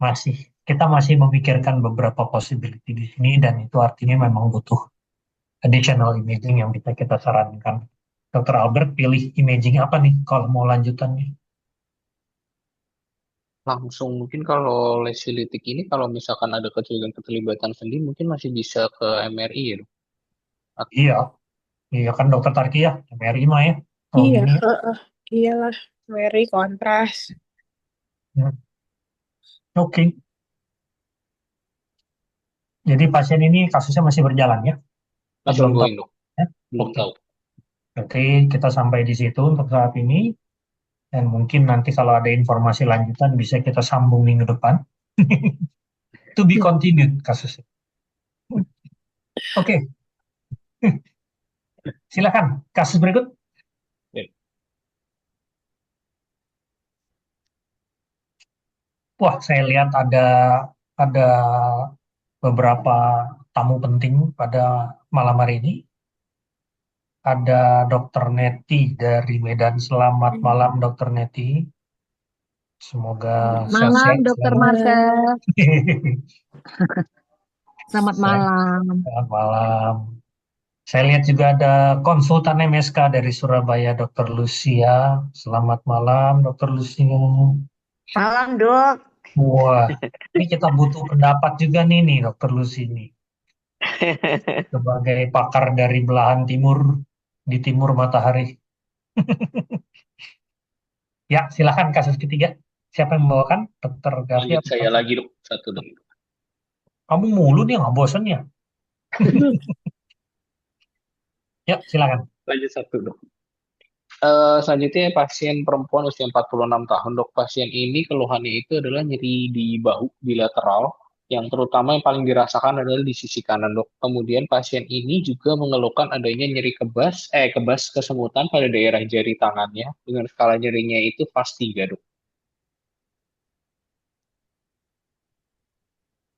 masih kita masih memikirkan beberapa possibility di sini dan itu artinya memang butuh additional imaging yang bisa kita sarankan. Dokter Albert pilih imaging apa nih kalau mau lanjutannya? langsung mungkin kalau lesi litik ini kalau misalkan ada keterlibatan sendi mungkin masih bisa ke MRI ya, Dok. Iya, iya kan dokter Tarki ya, MRI mah ya. Oh Iya, gini ya. heeh. Iyalah, very kontras. Hmm. Oke, Jadi pasien ini kasusnya masih berjalan ya? Kita Masih belum tahu ongoing dok, ya? belum Oke, tahu. berarti kita sampai di situ untuk saat ini. Dan mungkin nanti kalau ada informasi lanjutan bisa kita sambung minggu depan. To be continued kasusnya. Oke, silakan kasus berikut. Ya. Wah, saya lihat ada beberapa tamu penting pada malam hari ini. Ada Dokter Neti dari Medan. Selamat malam, Dokter Neti. Semoga Malam, sehat-sehat Dokter selalu. Marcel. Selamat Sehat. malam. Selamat malam. Saya lihat juga ada konsultan MSK dari Surabaya, Dokter Lucia. Selamat malam, Dokter Lucia. Malam, Dok. Wah, ini kita butuh pendapat juga nih, Dokter Lucy ini. Sebagai pakar dari belahan timur, di timur matahari. Ya, silakan kasus ketiga. Siapa yang membawakan? Dokter Gavi Lanjut atau saya lagi dok, satu dok. kamu mulu nih nggak bosan ya? Ya, silakan. Lanjut satu dok. Selanjutnya pasien perempuan usia 46 tahun dok. Pasien ini keluhannya itu adalah nyeri di bahu bilateral, yang terutama yang paling dirasakan adalah di sisi kanan dok. Kemudian pasien ini juga mengeluhkan adanya nyeri kebas kesemutan pada daerah jari tangannya dengan skala nyerinya itu fast 3 dok.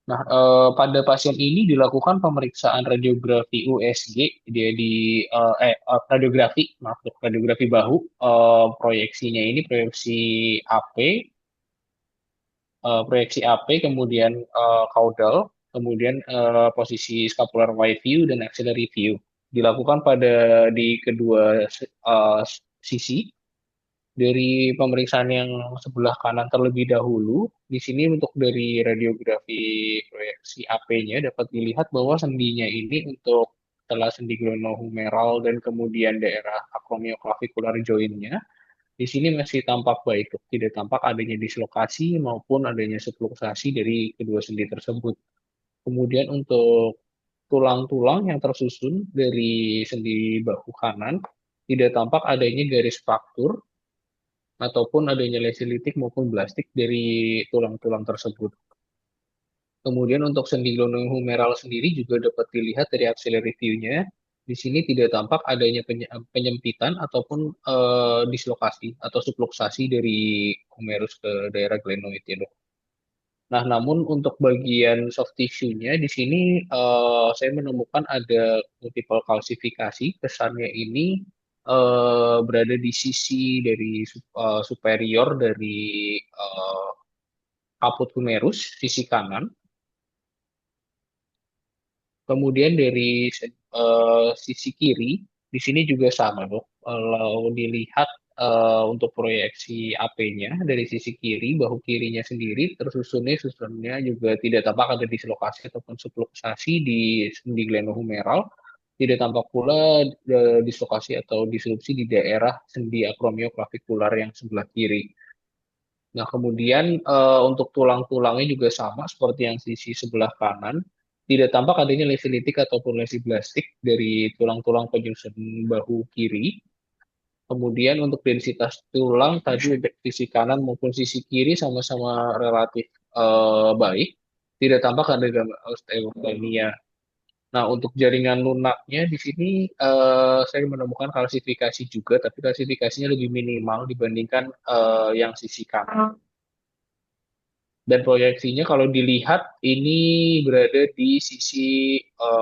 Nah, pada pasien ini dilakukan pemeriksaan radiografi USG, dia di radiografi, maaf dok, radiografi bahu, proyeksinya ini proyeksi AP, kemudian caudal, kemudian posisi scapular wide view dan axillary view. Dilakukan di kedua sisi. Dari pemeriksaan yang sebelah kanan terlebih dahulu, di sini untuk dari radiografi proyeksi AP-nya dapat dilihat bahwa sendinya ini untuk setelah sendi glenohumeral dan kemudian daerah acromioclavicular joint-nya, di sini masih tampak baik, tidak tampak adanya dislokasi maupun adanya subluxasi dari kedua sendi tersebut. Kemudian untuk tulang-tulang yang tersusun dari sendi bahu kanan, tidak tampak adanya garis fraktur ataupun adanya lesi litik maupun blastik dari tulang-tulang tersebut. Kemudian untuk sendi glenohumeral sendiri juga dapat dilihat dari axillary view-nya. Di sini tidak tampak adanya penyempitan ataupun dislokasi atau subluxasi dari humerus ke daerah glenoid ya dok. Nah, namun untuk bagian soft tissue-nya di sini saya menemukan ada multiple kalsifikasi. Kesannya ini berada di sisi dari superior dari uh, kaput humerus, sisi kanan. Kemudian dari sisi kiri, di sini juga sama dok. Kalau dilihat untuk proyeksi AP-nya dari sisi kiri, bahu kirinya sendiri susunnya juga tidak tampak ada dislokasi ataupun subluxasi di sendi glenohumeral. Tidak tampak pula dislokasi atau disrupsi di daerah sendi acromioclavicular yang sebelah kiri. Nah, kemudian untuk tulang-tulangnya juga sama seperti yang sisi sebelah kanan. Tidak tampak adanya lesi litik ataupun lesi blastik dari tulang-tulang penyusun bahu kiri. Kemudian untuk densitas tulang tadi baik sisi kanan maupun sisi kiri sama-sama relatif baik. Tidak tampak adanya osteopenia. Nah, untuk jaringan lunaknya di sini saya menemukan kalsifikasi juga, tapi kalsifikasinya lebih minimal dibandingkan yang sisi kanan. Dan proyeksinya kalau dilihat ini berada di sisi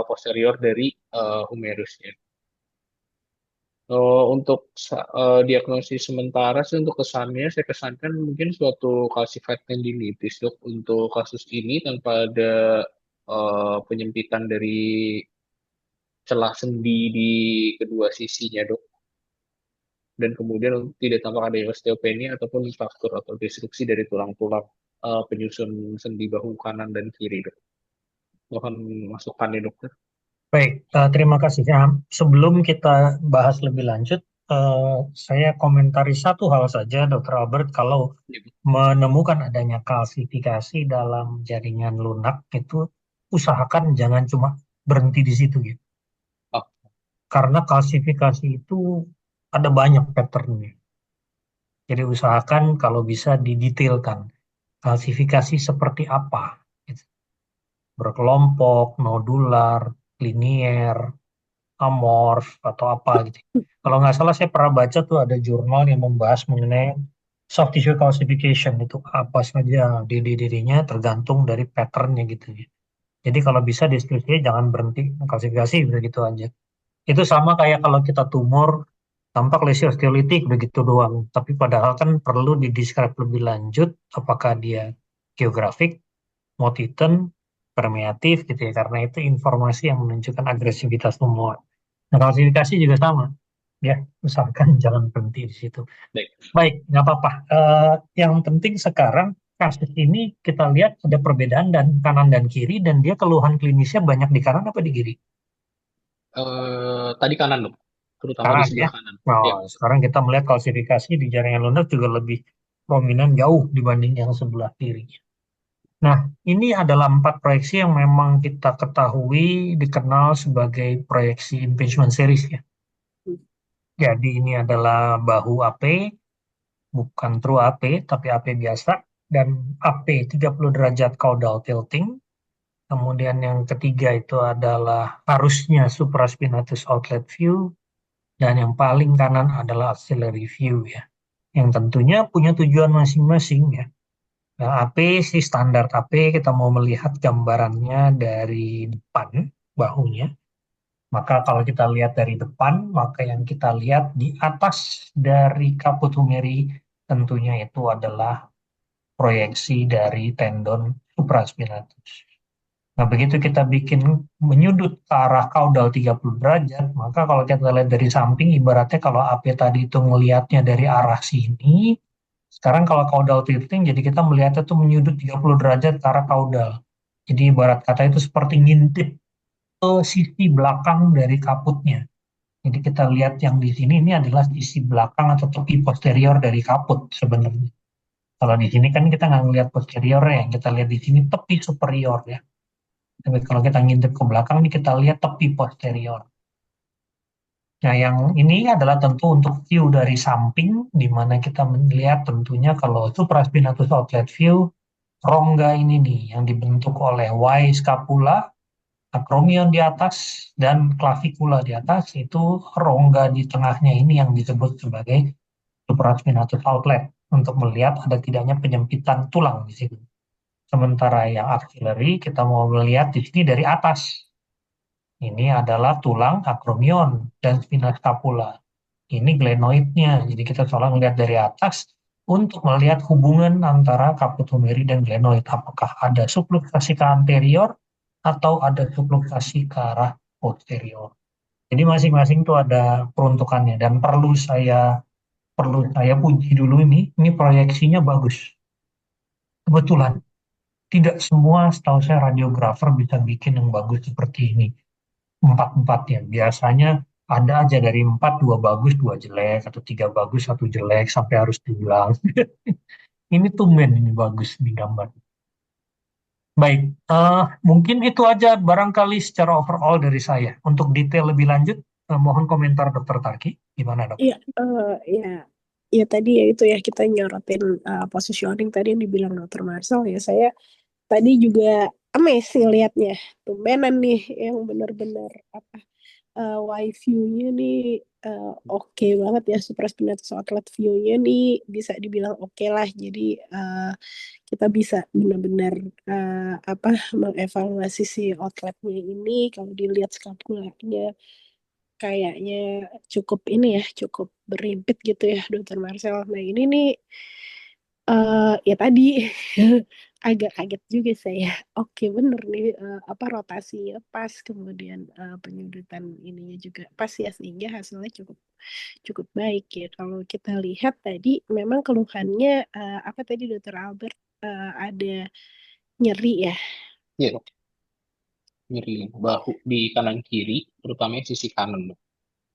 posterior dari humerusnya. Untuk diagnosis sementara sih untuk kesannya saya kesankan mungkin suatu calcified tendinitis dok untuk kasus ini tanpa ada penyempitan dari celah sendi di kedua sisinya dok. Dan kemudian tidak tampak ada osteopenia ataupun fraktur atau destruksi dari tulang-tulang penyusun sendi bahu kanan dan kiri dok. Mohon masukannya dokter. Baik, terima kasih. Nah, sebelum kita bahas lebih lanjut, saya komentari satu hal saja, Dr. Albert. Kalau menemukan adanya kalsifikasi dalam jaringan lunak itu usahakan jangan cuma berhenti di situ ya. Oh, Karena kalsifikasi itu ada banyak patternnya. Jadi usahakan kalau bisa didetailkan kalsifikasi seperti apa, gitu. Berkelompok, nodular, linier, amorf atau apa gitu. Kalau nggak salah saya pernah baca tuh ada jurnal yang membahas mengenai soft tissue calcification itu apa saja diri-dirinya tergantung dari patternnya gitu ya. Jadi kalau bisa diskusinya jangan berhenti kalsifikasi begitu aja. Itu sama kayak kalau kita tumor tampak lesi osteolitik begitu doang. Tapi padahal kan perlu didescribe lebih lanjut apakah dia geografik, motiton, permeatif gitu ya. Karena itu informasi yang menunjukkan agresivitas tumor. Nah, klasifikasi juga sama. Ya, usahakan jangan berhenti di situ. baik. Baik, nggak apa-apa. Yang penting sekarang kasus ini kita lihat ada perbedaan dan kanan dan kiri dan dia keluhan klinisnya banyak di kanan apa di kiri? Tadi kanan dok, terutama di Kanan ya. sebelah kanan. Nah, Ya, sekarang kita melihat kalsifikasi di jaringan lunak juga lebih prominent jauh dibanding yang sebelah kiri. Nah, ini adalah 4 proyeksi yang memang kita ketahui dikenal sebagai proyeksi impingement series ya. Jadi ini adalah bahu AP, bukan true AP, tapi AP biasa, dan AP 30 derajat caudal tilting. Kemudian yang ketiga itu adalah harusnya supraspinatus outlet view, dan yang paling kanan adalah axillary view ya. Yang tentunya punya tujuan masing-masing ya. Nah, AP sih standar AP, kita mau melihat gambarannya dari depan, bahunya. Maka kalau kita lihat dari depan, maka yang kita lihat di atas dari kaput humeri tentunya itu adalah proyeksi dari tendon supraspinatus. Nah, begitu kita bikin menyudut ke arah kaudal 30 derajat, maka kalau kita lihat dari samping, ibaratnya kalau AP tadi itu melihatnya dari arah sini, sekarang kalau kaudal tilting, jadi kita melihatnya itu menyudut 30 derajat ke arah kaudal. Jadi ibarat kata itu seperti ngintip ke sisi belakang dari kaputnya. Jadi kita lihat yang di sini ini adalah sisi belakang atau tepi posterior dari kaput sebenarnya. Kalau di sini kan kita nggak ngelihat posterior ya, yang kita lihat di sini tepi superior ya. Tapi kalau kita ngintip ke belakang ini kita lihat tepi posterior. Nah, yang ini adalah tentu untuk view dari samping, di mana kita melihat tentunya kalau supraspinatus outlet view, rongga ini nih yang dibentuk oleh Y scapula, acromion di atas, dan clavicula di atas, itu rongga di tengahnya ini yang disebut sebagai supraspinatus outlet, untuk melihat ada tidaknya penyempitan tulang di situ. Sementara yang axillary kita mau melihat di sini dari atas. Ini adalah tulang acromion dan spina scapula. Ini glenoidnya. Jadi kita selalu melihat dari atas untuk melihat hubungan antara caput humeri dan glenoid. Apakah ada subluxasi ke anterior atau ada subluxasi ke arah posterior. Jadi masing-masing itu ada peruntukannya dan perlu saya puji dulu ini. Ini proyeksinya bagus. Kebetulan tidak semua setahu saya radiografer bisa bikin yang bagus seperti ini. Empat-empat ya. Biasanya ada aja dari empat, dua bagus, dua jelek, atau tiga bagus, satu jelek, sampai harus diulang. Ini tumben ini bagus di gambar. Baik, mungkin itu aja barangkali secara overall dari saya. Untuk detail lebih lanjut, mohon komentar Dokter Tarki. Gimana dok? Iya, ya, ya tadi ya itu ya kita nyorotin positioning tadi yang dibilang Dr. Marcel ya. Saya tadi juga amazing liatnya. Tumbenan nih yang benar-benar apa wide view-nya nih oke banget ya, supraspinatus outlet view-nya nih bisa dibilang oke lah. Jadi kita bisa benar-benar apa mengevaluasi si outletnya ini. Kalau dilihat scapulanya kayaknya cukup ini ya, cukup berimpit gitu ya, Dokter Marcel. Nah ini nih ya tadi agak kaget juga saya. Oke bener nih apa rotasinya pas, kemudian penyudutan ininya juga pas ya, sehingga hasilnya cukup cukup baik ya. Kalau kita lihat tadi memang keluhannya apa tadi Dokter Albert ada nyeri ya. Ya dok, nyeri bahu di kanan kiri, terutama sisi kanan dok.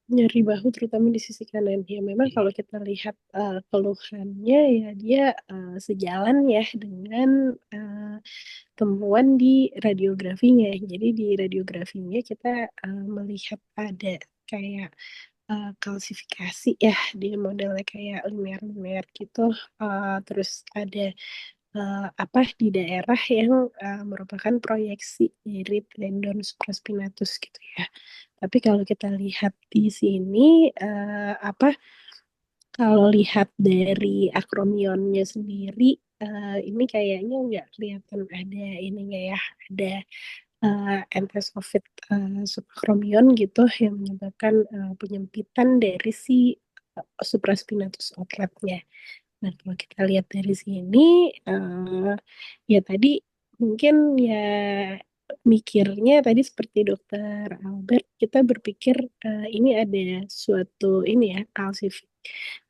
Nyeri bahu terutama di sisi kanan. Ya memang kalau kita lihat keluhannya ya dia sejalan ya dengan temuan di radiografinya. Jadi di radiografinya kita melihat ada kayak kalsifikasi ya, dia modelnya kayak linear-linear gitu. Terus ada apa di daerah yang merupakan proyeksi dari tendon supraspinatus gitu ya. Tapi kalau kita lihat di sini apa kalau lihat dari akromionnya sendiri ini kayaknya nggak kelihatan ada ininya ya, ada entesofit subakromion gitu yang menyebabkan penyempitan dari si supraspinatus outletnya. Nah, kalau kita lihat dari sini, ya tadi mungkin ya mikirnya tadi seperti Dokter Albert, kita berpikir ini ada suatu ini ya kalsifik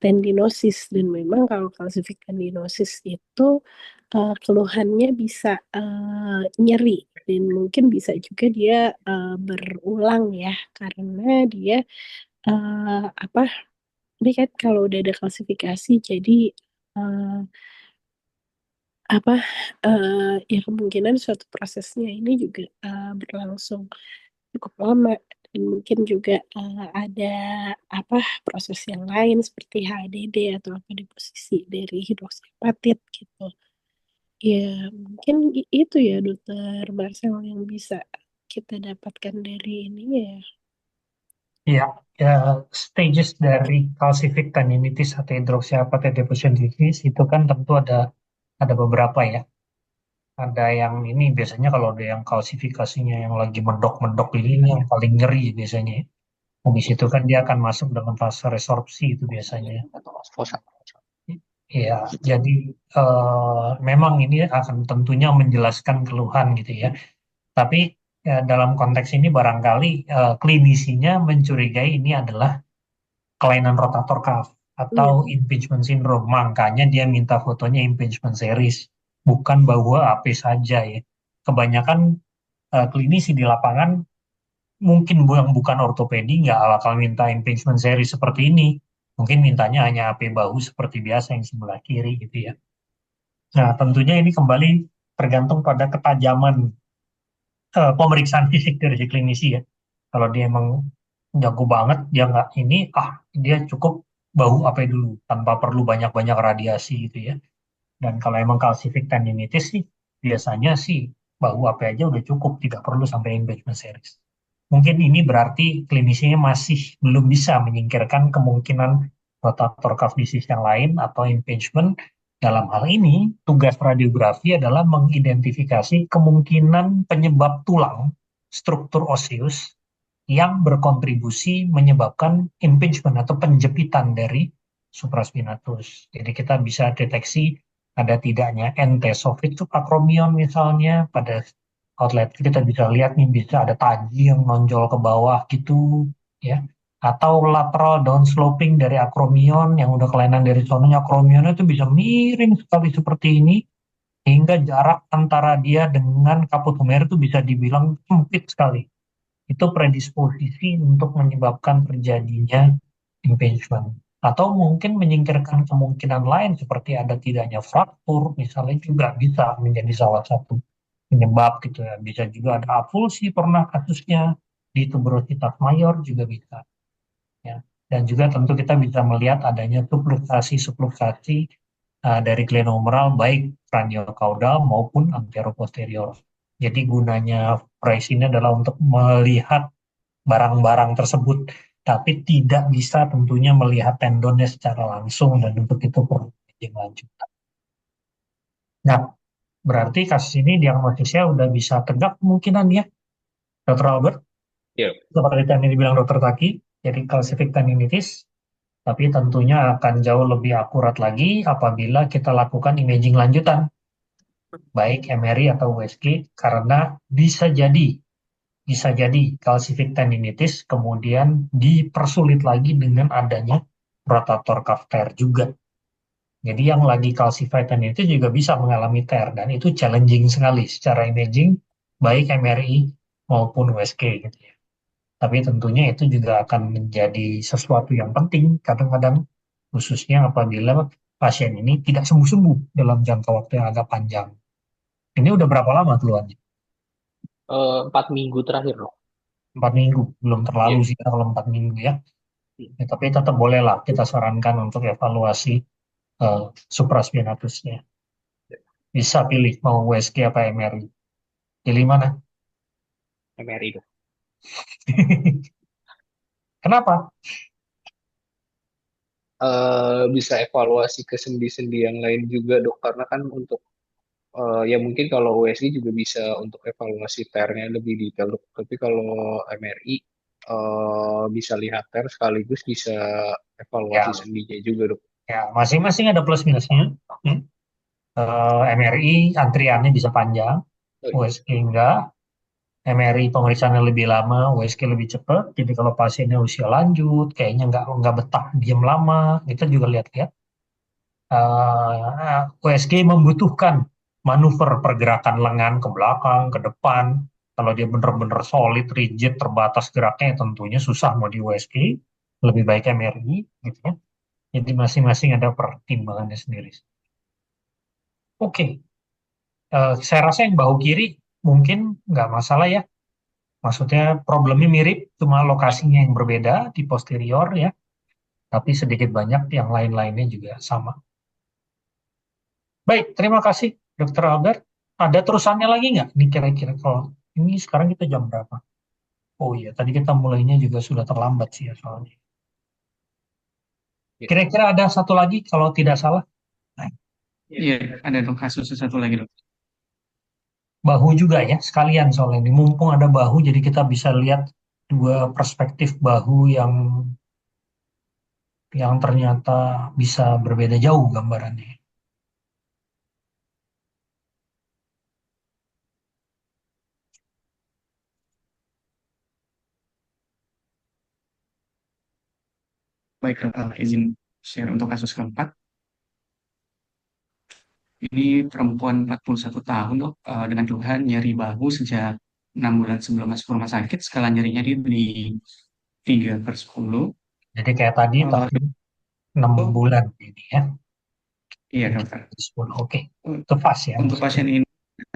tendinosis dan memang kalau kalsifik tendinosis itu keluhannya bisa nyeri dan mungkin bisa juga dia berulang ya karena dia apa ini kan kalau udah ada klasifikasi jadi eh, apa ya kemungkinan suatu prosesnya ini juga berlangsung cukup lama dan mungkin juga ada apa proses yang lain seperti HDD atau apa deposisi dari hidroksiapatit gitu. Ya mungkin itu ya Dokter Marcel yang bisa kita dapatkan dari ini ya. Ya, ya, stages dari calcific tendinitis atau hidroksiapatite deposition disease itu kan tentu ada beberapa ya. Ada yang ini biasanya kalau ada yang kalsifikasinya yang lagi mendok-mendok ini yang paling nyeri biasanya. Habis itu kan dia akan masuk dengan fase resorpsi itu biasanya. Atau fosfat. Ya, jadi memang ini akan tentunya menjelaskan keluhan gitu ya. Tapi dalam konteks ini barangkali klinisinya mencurigai ini adalah kelainan rotator cuff atau impingement syndrome. Makanya dia minta fotonya impingement series, bukan bahwa AP saja ya. Kebanyakan klinisi di lapangan mungkin yang bukan ortopedi nggak bakal minta impingement series seperti ini. Mungkin mintanya hanya AP bahu seperti biasa yang sebelah kiri gitu ya. Nah, tentunya ini kembali tergantung pada ketajaman pemeriksaan fisik dari si klinisi ya. Kalau dia emang jago banget, dia nggak ini, dia cukup bahu apa dulu tanpa perlu banyak-banyak radiasi gitu ya. Dan kalau emang calcific tendinitis sih, biasanya sih bahu apa aja udah cukup, tidak perlu sampai impingement series. Mungkin ini berarti klinisinya masih belum bisa menyingkirkan kemungkinan rotator cuff disease yang lain atau impingement. Dalam hal ini, tugas radiografi adalah mengidentifikasi kemungkinan penyebab tulang, struktur osius, yang berkontribusi menyebabkan impingement atau penjepitan dari supraspinatus. Jadi kita bisa deteksi ada tidaknya entesofit subakromion misalnya pada outlet kita bisa lihat nih bisa ada taji yang menonjol ke bawah gitu ya atau lateral downsloping dari akromion yang udah kelainan dari sononya akromionnya itu bisa miring sekali seperti ini hingga jarak antara dia dengan kaput humer itu bisa dibilang sempit sekali. Itu predisposisi untuk menyebabkan terjadinya impingement. Atau mungkin menyingkirkan kemungkinan lain seperti ada tidaknya fraktur, misalnya juga bisa menjadi salah satu penyebab gitu ya. Bisa juga ada avulsi pernah kasusnya di tuberositas mayor juga bisa. Ya. Dan juga tentu kita bisa melihat adanya subluxasi dari glenohumeral baik craniocaudal maupun anteroposterior. Jadi gunanya PRICE ini adalah untuk melihat barang-barang tersebut, tapi tidak bisa tentunya melihat tendonnya secara langsung dan untuk itu perlu imaging lanjutan. Nah, berarti kasus ini diagnosisnya udah bisa tegak kemungkinan ya, Dr. Albert? Ya. Seperti tadi dibilang Dr. Taki, jadi calcific tendinitis, tapi tentunya akan jauh lebih akurat lagi apabila kita lakukan imaging lanjutan, baik MRI atau USG, karena bisa jadi calcific tendinitis kemudian dipersulit lagi dengan adanya rotator cuff tear juga. Jadi yang lagi calcified tendinitis juga bisa mengalami tear dan itu challenging sekali secara imaging baik MRI maupun USG gitu ya. Tapi tentunya itu juga akan menjadi sesuatu yang penting kadang-kadang, khususnya apabila pasien ini tidak sembuh-sembuh dalam jangka waktu yang agak panjang. Ini udah berapa lama keluarnya? 4 minggu terakhir loh. 4 minggu, belum terlalu Iya. sih kalau 4 minggu ya. Ya, tapi tetap boleh lah kita sarankan untuk evaluasi eh, supraspinatusnya. Bisa pilih mau USG apa MRI. Pilih mana? MRI dok. Kenapa? Bisa evaluasi ke sendi-sendi yang lain juga dok, karena kan untuk ya mungkin kalau USG juga bisa untuk evaluasi TER-nya lebih detail dok. Tapi kalau MRI bisa lihat TER sekaligus bisa evaluasi Ya, sendinya juga dok. ya masing-masing ada plus minusnya. Hmm. MRI antriannya bisa panjang, Oh, iya. USG enggak. MRI pemeriksaannya lebih lama, USG lebih cepat. Jadi kalau pasiennya usia lanjut, kayaknya nggak betah diam lama, kita juga lihat-lihat. USG membutuhkan manuver pergerakan lengan ke belakang, ke depan. Kalau dia benar-benar solid, rigid, terbatas geraknya, ya tentunya susah mau di USG. Lebih baik MRI, gitu ya. Jadi masing-masing ada pertimbangannya sendiri. Oke, saya rasa yang bahu kiri mungkin nggak masalah ya. Maksudnya problemnya mirip, cuma lokasinya yang berbeda di posterior ya. Tapi sedikit banyak yang lain-lainnya juga sama. Baik, terima kasih Dokter Albert. Ada terusannya lagi nggak? Ini kira-kira kalau ini sekarang kita jam berapa? Oh iya, tadi kita mulainya juga sudah terlambat sih ya soalnya. Ya. Kira-kira ada satu lagi kalau tidak salah. Nah, Iya, ada dok kasus satu lagi dok. bahu juga ya, sekalian soalnya ini. Mumpung ada bahu, jadi kita bisa lihat dua perspektif bahu yang ternyata bisa berbeda jauh gambarannya. Baik dok, izin share untuk kasus keempat. Ini perempuan 41 tahun dok, dengan keluhan nyeri bahu sejak 6 bulan sebelum masuk rumah sakit. Skala nyerinya di 3/10. Jadi kayak tadi, Eh, tapi 6 Dok, bulan ini ya. iya Jadi dokter. 10. Oke, itu fast ya Untuk maksudnya. pasien ini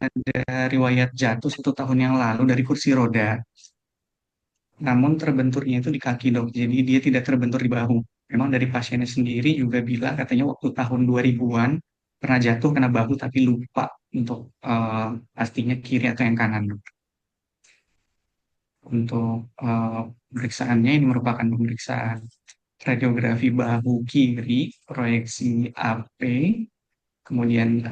ada riwayat jatuh 1 tahun yang lalu dari kursi roda. Namun terbenturnya itu di kaki dok, jadi dia tidak terbentur di bahu. Memang dari pasiennya sendiri juga bilang katanya waktu tahun 2000-an pernah jatuh kena bahu tapi lupa untuk pastinya kiri atau yang kanan dok. Untuk pemeriksaannya ini merupakan pemeriksaan radiografi bahu kiri, proyeksi AP, kemudian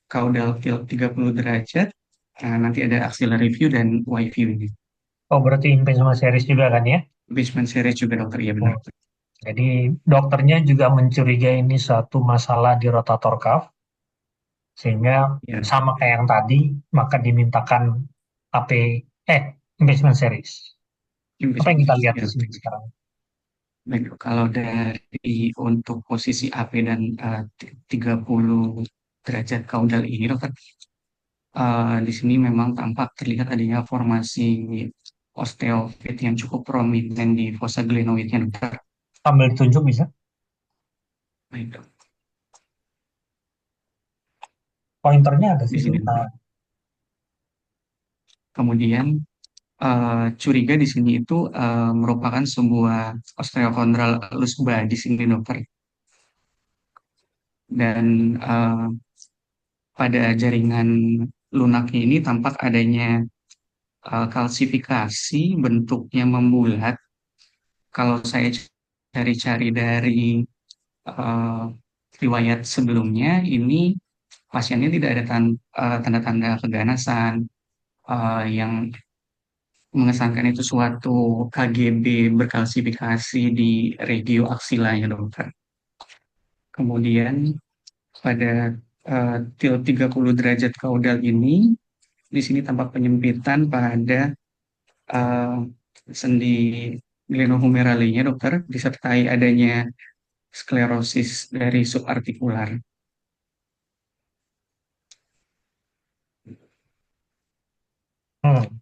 caudal tilt 30 derajat, nanti ada axillary view dan wide view ini. Oh, berarti impin sama series juga kan ya? Basement series juga dokter, iya benar. Oh, jadi dokternya juga mencurigai ini satu masalah di rotator cuff, sehingga Ya, sama kayak yang tadi, maka dimintakan AP, eh, investment series. Apa yang basement kita series, lihat ya. di sini sekarang? Baik, Dok. Kalau dari untuk posisi AP dan 30 derajat kaudal ini, dokter, di sini memang tampak terlihat adanya formasi osteofit yang cukup prominent di fossa glenoidnya, dokter. Sambil ditunjuk bisa? Baik, dok. Pointernya ada Di sih. sini, Nah, kemudian curiga di sini itu merupakan sebuah osteochondral loose di sini, dokter. Dan pada jaringan lunaknya ini tampak adanya kalsifikasi, bentuknya membulat. Kalau saya cari-cari dari eh, riwayat sebelumnya, ini pasiennya tidak ada tanda-tanda keganasan yang mengesankan itu suatu KGB berkalsifikasi di regio aksilanya, dokter. Kemudian pada tilt 30 derajat kaudal ini, di sini tampak penyempitan pada eh, sendi glenohumeralnya, dokter, disertai adanya sklerosis dari subartikular.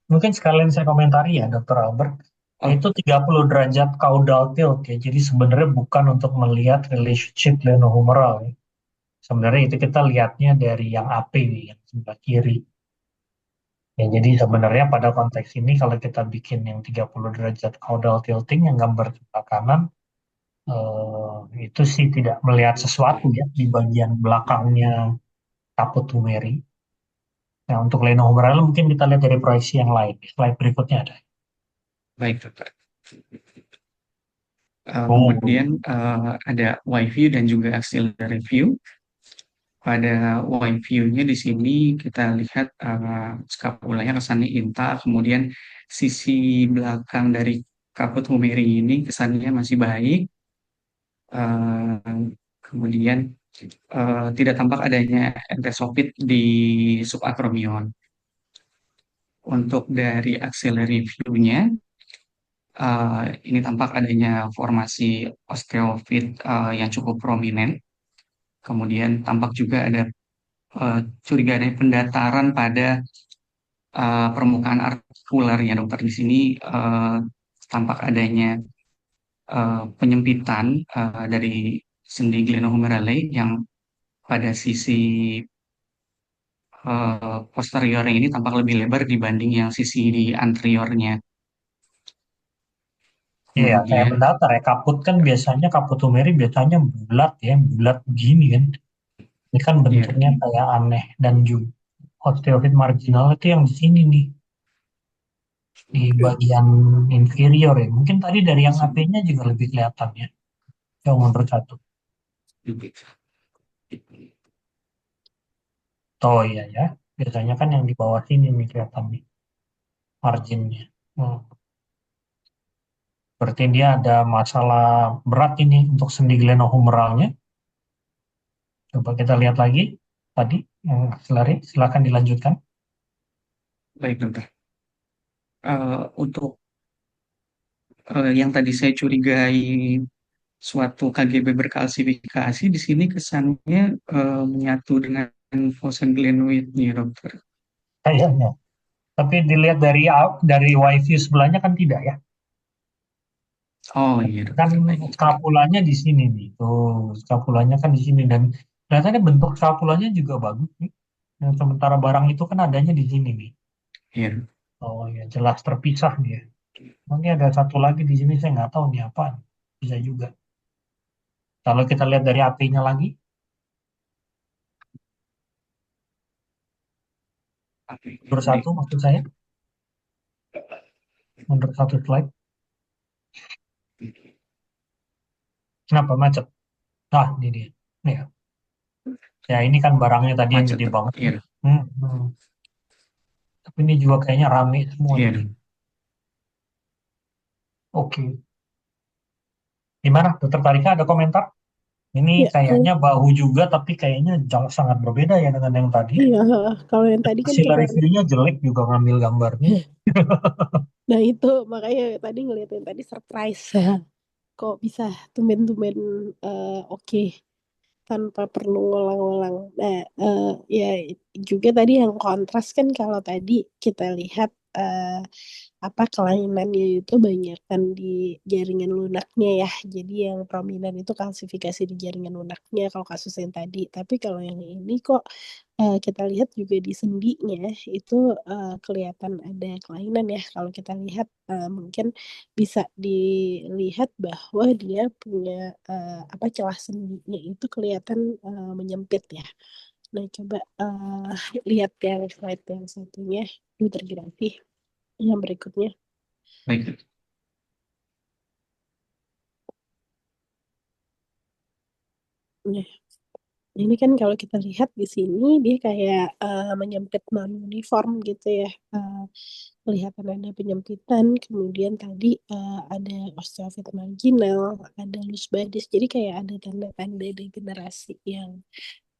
mungkin sekalian saya komentari ya, Dokter Albert. Oh, Itu 30 derajat caudal tilt ya. Jadi sebenarnya bukan untuk melihat relationship glenohumeral ya. Sebenarnya itu kita lihatnya dari yang AP nih, yang sebelah kiri. Ya, jadi sebenarnya pada konteks ini kalau kita bikin yang 30 derajat caudal tilting yang gambar sebelah kanan, itu sih tidak melihat sesuatu ya di bagian belakangnya kaput tumeri. Nah, untuk glenohumeral mungkin kita lihat dari proyeksi yang lain. Slide berikutnya ada. baik dokter. Oh, Kemudian ada wide view dan juga axillary view. Pada wide view-nya di sini kita lihat skapulanya kesannya intak, kemudian sisi belakang dari kaput humeri ini kesannya masih baik. Kemudian tidak tampak adanya entesopit di subacromion. Untuk dari axillary view-nya, ini tampak adanya formasi osteofit yang cukup prominent. Kemudian tampak juga ada curiga adanya pendataran pada permukaan artikulernya dokter. Di sini tampak adanya penyempitan dari sendi glenohumerale yang pada sisi posteriornya ini tampak lebih lebar dibanding yang sisi di anteriornya. iya, kayak Kemudian, mendatar ya. Kaput kan biasanya kaput tumeri biasanya bulat ya, bulat begini kan. Ini kan ya, bentuknya kayak aneh dan juga osteoid marginal itu yang di sini nih di bagian inferior ya. Mungkin tadi dari yang AP-nya juga lebih kelihatan ya. Yang menurut satu. Oh iya ya. Biasanya kan yang di bawah sini nih kelihatan nih marginnya. Hmm. Berarti dia ada masalah berat ini untuk sendi glenohumeralnya. Coba kita lihat lagi tadi yang axillary. Silakan dilanjutkan. baik dokter. Untuk yang tadi saya curigai suatu KGB berkalsifikasi, di sini kesannya menyatu dengan fossa glenoid nih dokter. Kayaknya. Tapi dilihat dari wifi sebelahnya kan tidak ya. Oh iya Kan dokter, baik. skapulanya di sini nih. Tuh, skapulanya kan di sini dan kelihatannya bentuk skapulanya juga bagus nih. Yang sementara barang itu kan adanya di sini nih. Iya. Oh ya, jelas terpisah dia. Ini ada satu lagi di sini saya nggak tahu nih apa. Bisa juga. Kalau kita lihat dari apinya lagi, mundur satu Baik. maksud saya, mundur satu slide. Kenapa macet? Ah, ini dia. Nih, ya. Ya, ini kan barangnya tadi yang Macet gede dokter. banget. Iya. Hmm, hmm. Tapi ini juga kayaknya rame semua Iya. ini. Oke. Gimana? Dokter Tarika ada komentar? Ini Ya, kayaknya bahu juga, tapi kayaknya jauh sangat berbeda ya dengan yang tadi. iya, kalau yang tadi kan Hasil coba. reviewnya jelek juga ngambil gambarnya. Nah itu makanya tadi ngeliat yang tadi surprise. Kok bisa tumben-tumben oke tanpa perlu ngulang-ngulang. Nah, ya juga tadi yang kontras kan kalau tadi kita lihat apa kelainannya itu banyak kan di jaringan lunaknya ya. Jadi yang prominent itu kalsifikasi di jaringan lunaknya kalau kasus yang tadi. Tapi kalau yang ini kok kita lihat juga di sendinya itu kelihatan ada kelainan ya. Kalau kita lihat mungkin bisa dilihat bahwa dia punya apa celah sendinya itu kelihatan menyempit ya. Nah, coba lihat yang slide yang satunya, gluttergrafi yang berikutnya. Baik. Nah, ini kan kalau kita lihat di sini dia kayak menyempit non uniform gitu ya. Kelihatan ada penyempitan, kemudian tadi ada osteofit marginal, ada loose bodies. Jadi kayak ada tanda-tanda degenerasi yang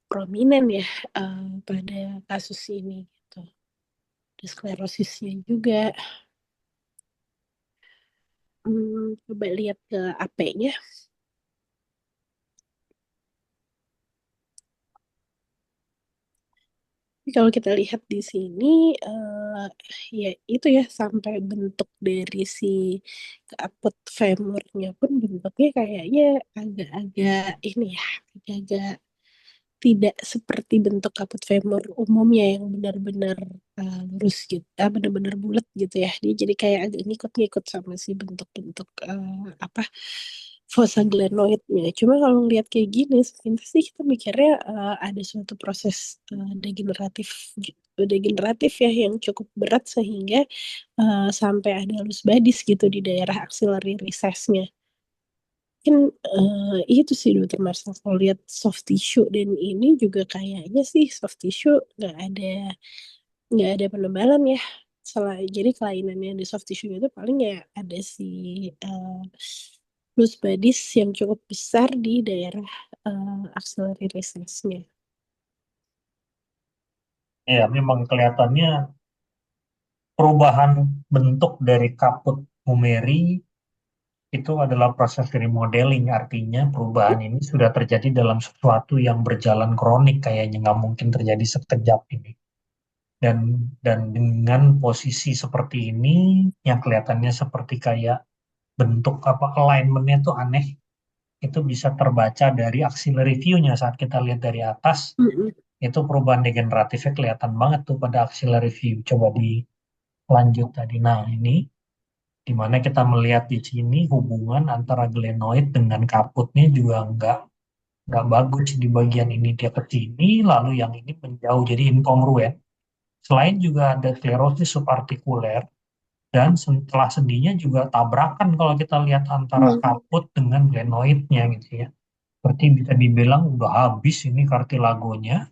prominent ya pada kasus ini gitu. Ada sklerosisnya juga. Coba lihat ke AP-nya. Kalau kita lihat di sini ya itu ya sampai bentuk dari si kaput femurnya pun bentuknya kayaknya agak-agak ini ya, agak-agak tidak seperti bentuk kaput femur umumnya yang benar-benar lurus gitu, benar-benar bulat gitu ya. Dia jadi kayak agak ngikut-ngikut sama si bentuk-bentuk apa fossa glenoidnya. Cuma kalau ngeliat kayak gini, sepintas sih kita mikirnya ada suatu proses degeneratif ya yang cukup berat sehingga sampai ada loose bodies gitu di daerah axillary recessnya. Mungkin itu sih Dokter Marcel kalau lihat soft tissue dan ini juga kayaknya sih soft tissue nggak ada penebalan ya. Jadi kelainannya di soft tissue itu paling ya ada si loose bodies yang cukup besar di daerah axillary recessnya. Ya, memang kelihatannya perubahan bentuk dari kaput Humeri itu adalah proses remodeling, artinya perubahan ini sudah terjadi dalam sesuatu yang berjalan kronik, kayaknya nggak mungkin terjadi sekejap ini. Dan dengan posisi seperti ini, yang kelihatannya seperti kayak bentuk apa alignmentnya tuh aneh, itu bisa terbaca dari axillary view-nya saat kita lihat dari atas, Mm-mm. itu perubahan degeneratifnya kelihatan banget tuh pada axillary view. Coba dilanjut tadi. Nah, ini di mana kita melihat di sini hubungan antara glenoid dengan kaputnya juga nggak bagus di bagian ini dia ke sini, lalu yang ini menjauh jadi inkongruen. Selain juga ada sklerosis subartikuler dan setelah sendinya juga tabrakan kalau kita lihat antara Hmm. kaput dengan glenoidnya gitu ya. Seperti bisa dibilang udah habis ini kartilagonya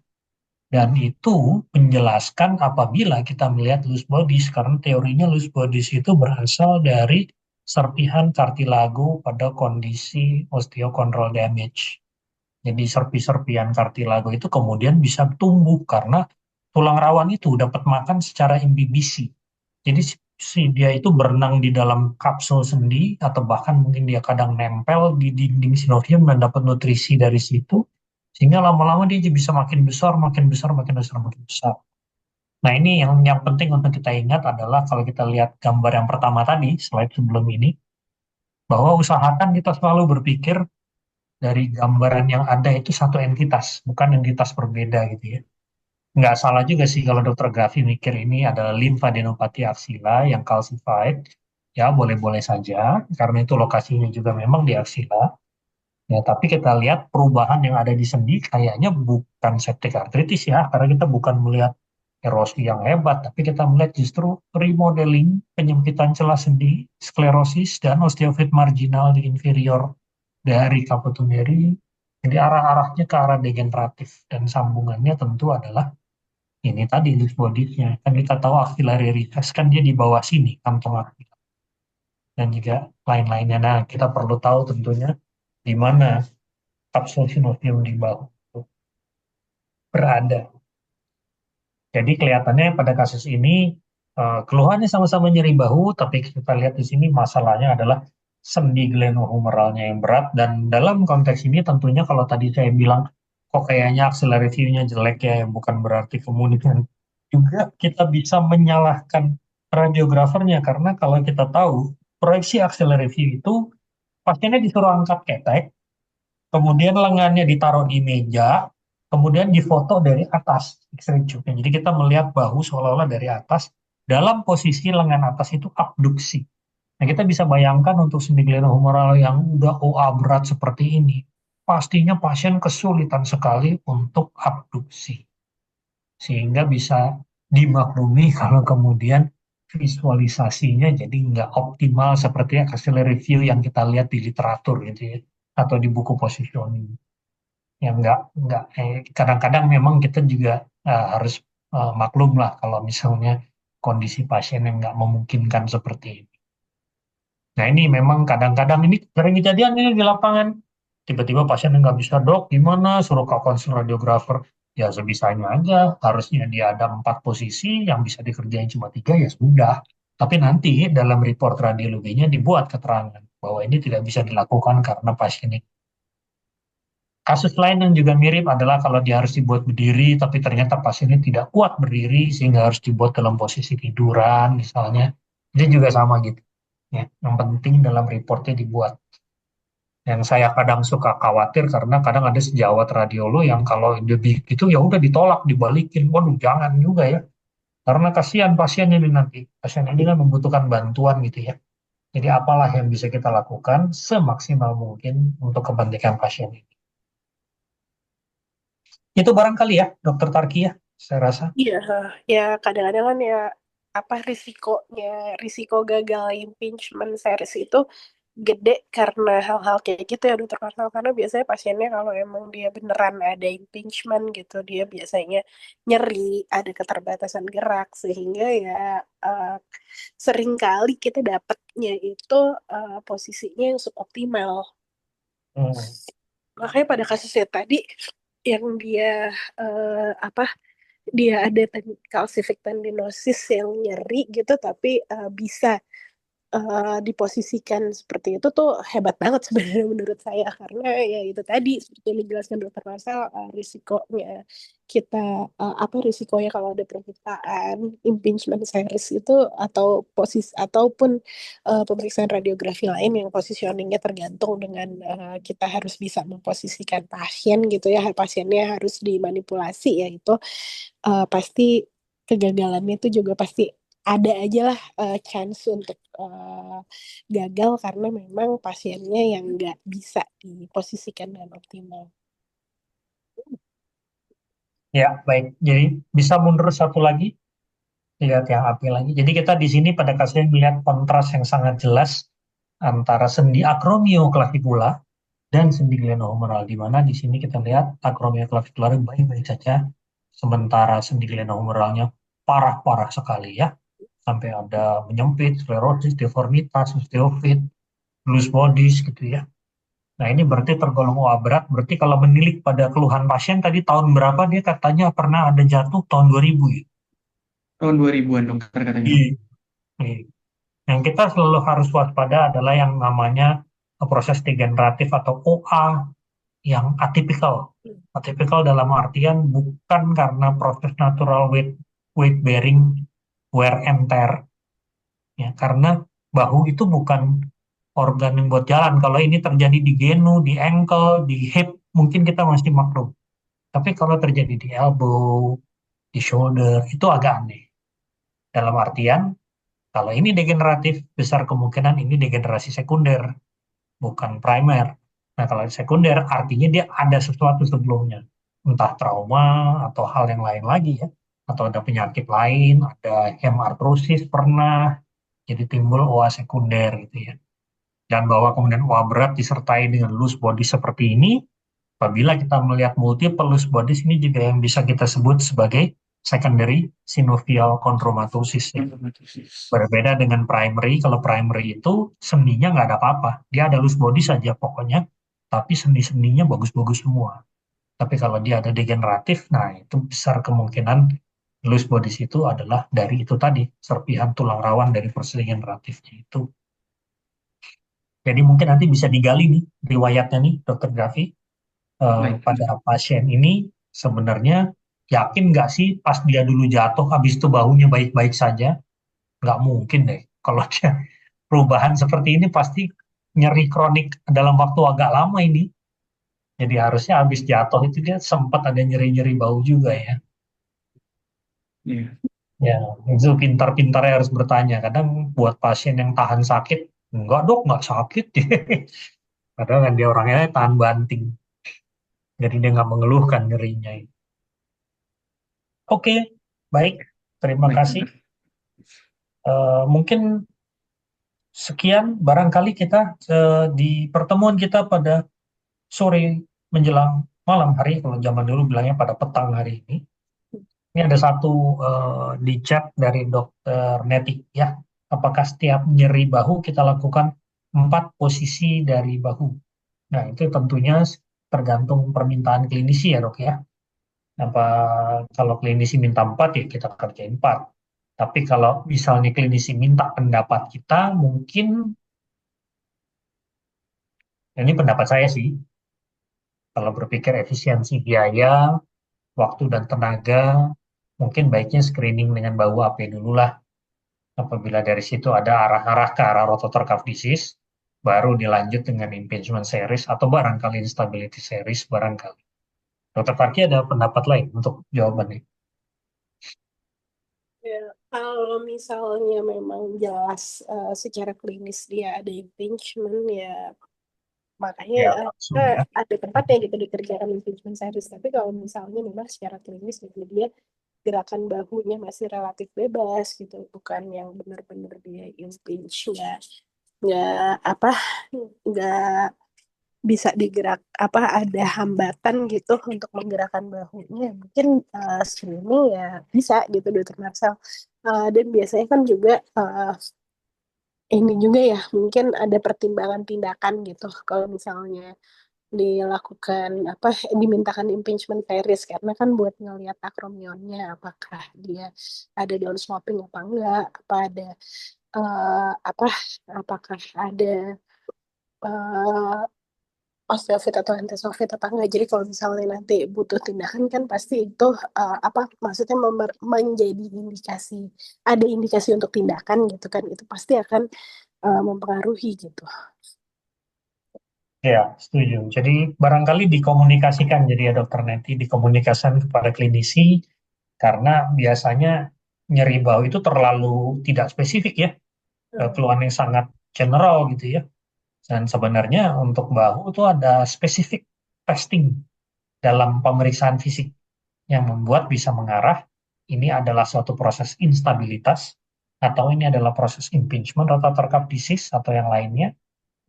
dan itu menjelaskan apabila kita melihat loose bodies karena teorinya loose bodies itu berasal dari serpihan kartilago pada kondisi osteochondral damage. Jadi serpi-serpian kartilago itu kemudian bisa tumbuh karena tulang rawan itu dapat makan secara imbibisi. Jadi dia itu berenang di dalam kapsul sendi atau bahkan mungkin dia kadang nempel di dinding sinovium dan dapat nutrisi dari situ sehingga lama-lama dia bisa makin besar, makin besar, makin besar, makin besar. Nah, ini yang penting untuk kita ingat adalah kalau kita lihat gambar yang pertama tadi, slide sebelum ini, bahwa usahakan kita selalu berpikir dari gambaran yang ada itu satu entitas, bukan entitas berbeda gitu ya. Nggak salah juga sih kalau dokter Grafi mikir ini adalah limfadenopati aksila yang calcified, ya boleh-boleh saja, karena itu lokasinya juga memang di aksila. Ya, tapi kita lihat perubahan yang ada di sendi kayaknya bukan septic arthritis ya, karena kita bukan melihat erosi yang hebat, tapi kita melihat justru remodeling, penyempitan celah sendi, sklerosis, dan osteofit marginal di inferior dari Kaputumeri. Jadi arah-arahnya ke arah degeneratif dan sambungannya tentu adalah ini tadi loose bodies-nya. Kan kita tahu axillary recess kan dia di bawah sini kantong axilla dan juga lain-lainnya. Nah, kita perlu tahu tentunya di mana kapsul sinovium di bahu itu berada. Jadi kelihatannya pada kasus ini keluhannya sama-sama nyeri bahu, tapi kita lihat di sini masalahnya adalah sendi glenohumeralnya yang berat dan dalam konteks ini tentunya kalau tadi saya bilang kok kayaknya axillary view-nya jelek ya, bukan berarti kemudian juga kita bisa menyalahkan radiografernya karena kalau kita tahu proyeksi axillary view itu pasiennya disuruh angkat ketek, kemudian lengannya ditaruh di meja, kemudian difoto dari atas X-ray tube-nya. Jadi kita melihat bahu seolah-olah dari atas dalam posisi lengan atas itu abduksi. Nah, kita bisa bayangkan untuk sendi glenohumeral yang udah OA berat seperti ini, pastinya pasien kesulitan sekali untuk abduksi. Sehingga bisa dimaklumi kalau kemudian visualisasinya jadi nggak optimal seperti hasil review yang kita lihat di literatur gitu ya, atau di buku positioning. Yang nggak kadang-kadang memang kita juga harus maklum lah kalau misalnya kondisi pasien yang nggak memungkinkan seperti ini. Nah, ini memang kadang-kadang ini sering kejadian ini di lapangan. Tiba-tiba pasien nggak bisa dok, gimana? Suruh ke konsul radiografer. Ya sebisanya aja. Harusnya dia ada 4 posisi, yang bisa dikerjain cuma 3 ya sudah. Tapi nanti dalam report radiologinya dibuat keterangan bahwa ini tidak bisa dilakukan karena pasien ini Kasus lain yang juga mirip adalah kalau dia harus dibuat berdiri, tapi ternyata pasiennya tidak kuat berdiri, sehingga harus dibuat dalam posisi tiduran, misalnya. Itu juga sama gitu. Ya, yang penting dalam reportnya dibuat. Yang saya kadang suka khawatir karena kadang ada sejawat radiolog yang kalau dia gitu ya udah ditolak, dibalikin. Waduh, jangan juga ya. Karena kasihan pasien ini nanti. Pasien ini kan membutuhkan bantuan gitu ya. Jadi apalah yang bisa kita lakukan semaksimal mungkin untuk kepentingan pasien ini. Itu barangkali ya, Dokter Tarki ya, saya rasa. Iya, ya kadang-kadang kan ya apa risiko gagal impingement series itu gede karena hal-hal kayak gitu ya dokter Karnal, karena biasanya pasiennya kalau emang dia beneran ada impingement gitu dia biasanya nyeri, ada keterbatasan gerak sehingga ya uh, seringkali kita dapatnya itu posisinya yang suboptimal. Hmm. Makanya pada kasusnya tadi yang dia apa dia ada calcific tendinosis yang nyeri gitu tapi bisa diposisikan seperti itu tuh hebat banget sebenarnya menurut saya karena ya itu tadi seperti yang dijelaskan dokter Marcel risikonya kita apa risikonya kalau ada permintaan impingement series itu atau posisi ataupun pemeriksaan radiografi lain yang positioningnya tergantung dengan kita harus bisa memposisikan pasien gitu ya pasiennya harus dimanipulasi ya itu pasti kegagalannya itu juga pasti ada aja lah chance untuk gagal karena memang pasiennya yang nggak bisa diposisikan dengan optimal. Ya, baik. Jadi bisa mundur satu lagi, lihat yang api lagi. Jadi kita di sini pada kasusnya melihat kontras yang sangat jelas antara sendi acromioclavicular dan sendi glenohumeral, di mana di sini kita lihat acromioclavicular baik-baik saja, sementara sendi glenohumeralnya parah-parah sekali ya, sampai ada menyempit, sklerosis, deformitas, osteofit, loose bodies gitu ya. Nah ini berarti tergolong OA berat, berarti kalau menilik pada keluhan pasien tadi tahun berapa dia katanya pernah ada jatuh tahun 2000 ya. Tahun 2000-an dokter katanya. Iya. Iya. Yang kita selalu harus waspada adalah yang namanya proses degeneratif atau OA yang atipikal. Atipikal dalam artian bukan karena proses natural weight bearing wear and tear. Ya, karena bahu itu bukan organ yang buat jalan. Kalau ini terjadi di genu, di ankle, di hip, mungkin kita masih maklum. Tapi kalau terjadi di elbow, di shoulder, itu agak aneh. Dalam artian, kalau ini degeneratif, besar kemungkinan ini degenerasi sekunder, bukan primer. Nah, kalau sekunder, artinya dia ada sesuatu sebelumnya. Entah trauma, atau hal yang lain lagi ya. Atau ada penyakit lain, ada hemartrosis pernah, jadi timbul OA sekunder gitu ya. Dan bahwa kemudian OA berat disertai dengan loose body seperti ini, apabila kita melihat multiple loose bodies ini juga yang bisa kita sebut sebagai secondary synovial chondromatosis ya. Berbeda dengan primary, kalau primary itu sendinya nggak ada apa-apa. Dia ada loose body saja pokoknya, tapi sendi-sendinya bagus-bagus semua. Tapi kalau dia ada degeneratif, nah itu besar kemungkinan loose bodies itu adalah dari itu tadi, serpihan tulang rawan dari proses degeneratifnya itu. Jadi mungkin nanti bisa digali nih riwayatnya nih, Dokter Grafi. Baik. Pada pasien ini sebenarnya yakin nggak sih pas dia dulu jatuh, habis itu bahunya baik-baik saja? Nggak mungkin deh. Kalau dia perubahan seperti ini pasti nyeri kronik dalam waktu agak lama ini. Jadi harusnya habis jatuh itu dia sempat ada nyeri-nyeri bau juga ya. Iya. Ya, itu pintar-pintarnya harus bertanya. Kadang buat pasien yang tahan sakit, enggak dok, nggak sakit. Padahal kan dia orangnya tahan banting. Jadi dia nggak mengeluhkan nyerinya. Oke, baik. Terima Baik, kasih. dokter. Mungkin sekian barangkali kita di pertemuan kita pada sore menjelang malam hari, kalau zaman dulu bilangnya pada petang hari ini. Ini ada satu di chat dari Dokter Netik ya. Apakah setiap nyeri bahu kita lakukan 4 posisi dari bahu? Nah, itu tentunya tergantung permintaan klinisi ya dok ya. Apa kalau klinisi minta 4 ya kita kerjain 4. Tapi kalau misalnya klinisi minta pendapat kita, mungkin ini pendapat saya sih. Kalau berpikir efisiensi biaya, waktu dan tenaga, mungkin baiknya screening dengan bahu AP dulu lah. Apabila dari situ ada arah-arah ke arah rotator cuff disease, baru dilanjut dengan impingement series atau barangkali instability series barangkali. Dokter Farki ada pendapat lain untuk jawabannya? Ya, kalau misalnya memang jelas secara klinis dia ada impingement ya makanya Ya, langsung ya. ada tempatnya gitu dikerjakan impingement series. Tapi kalau misalnya memang secara klinis gitu dia gerakan bahunya masih relatif bebas gitu, bukan yang benar-benar dia impinge nggak apa nggak bisa digerak apa ada hambatan gitu untuk menggerakkan bahunya mungkin screening ya bisa gitu dokter Marcel. Dan biasanya kan juga ini juga ya mungkin ada pertimbangan tindakan gitu kalau misalnya dilakukan apa dimintakan impingement series karena kan buat ngelihat akromionnya apakah dia ada downslopping apa enggak apa ada apa apakah ada eh, osteofit atau antasofit apa enggak. Jadi kalau misalnya nanti butuh tindakan kan pasti itu apa maksudnya menjadi indikasi ada indikasi untuk tindakan gitu kan itu pasti akan mempengaruhi gitu. Ya, setuju. Jadi barangkali dikomunikasikan jadi ya dokter nanti dikomunikasikan kepada klinisi karena biasanya nyeri bahu itu terlalu tidak spesifik ya, keluhan yang sangat general gitu ya. Dan sebenarnya untuk bahu itu ada spesifik testing dalam pemeriksaan fisik yang membuat bisa mengarah ini adalah suatu proses instabilitas atau ini adalah proses impingement rotator cuff disease atau yang lainnya.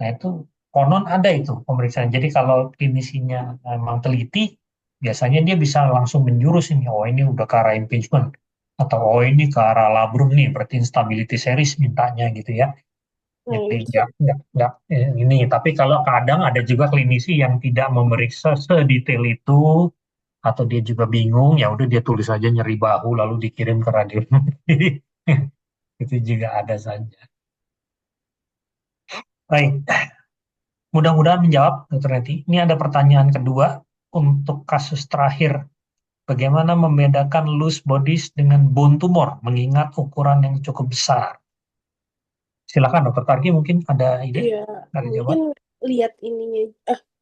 Nah, itu konon ada itu pemeriksaan. Jadi kalau klinisinya memang teliti, biasanya dia bisa langsung menjurus ini, oh ini udah ke arah impingement, atau oh ini ke arah labrum nih, berarti instability series mintanya gitu ya. Nah, Jadi itu nggak, ini. Tapi kalau kadang ada juga klinisi yang tidak memeriksa sedetail itu, atau dia juga bingung, ya udah dia tulis aja nyeri bahu lalu dikirim ke radio. Itu juga ada saja. Baik, mudah-mudahan menjawab, Dr. Neti. Ini ada pertanyaan kedua untuk kasus terakhir. Bagaimana membedakan loose bodies dengan bone tumor, mengingat ukuran yang cukup besar? Silakan, Dr. Targi, mungkin ada ide, iya ada mungkin jawaban. lihat ininya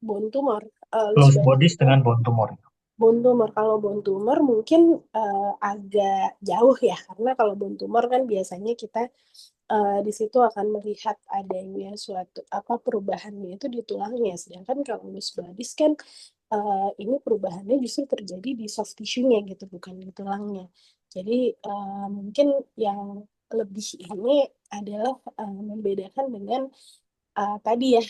bone tumor loose Loose body bodies dengan bone tumor. bone tumor kalau bone tumor mungkin agak jauh ya karena kalau bone tumor kan biasanya kita di situ akan melihat adanya suatu apa perubahannya itu di tulangnya sedangkan kalau loose bodies kan ini perubahannya justru terjadi di soft tissue-nya gitu bukan di tulangnya jadi mungkin yang lebih ini adalah membedakan dengan tadi ya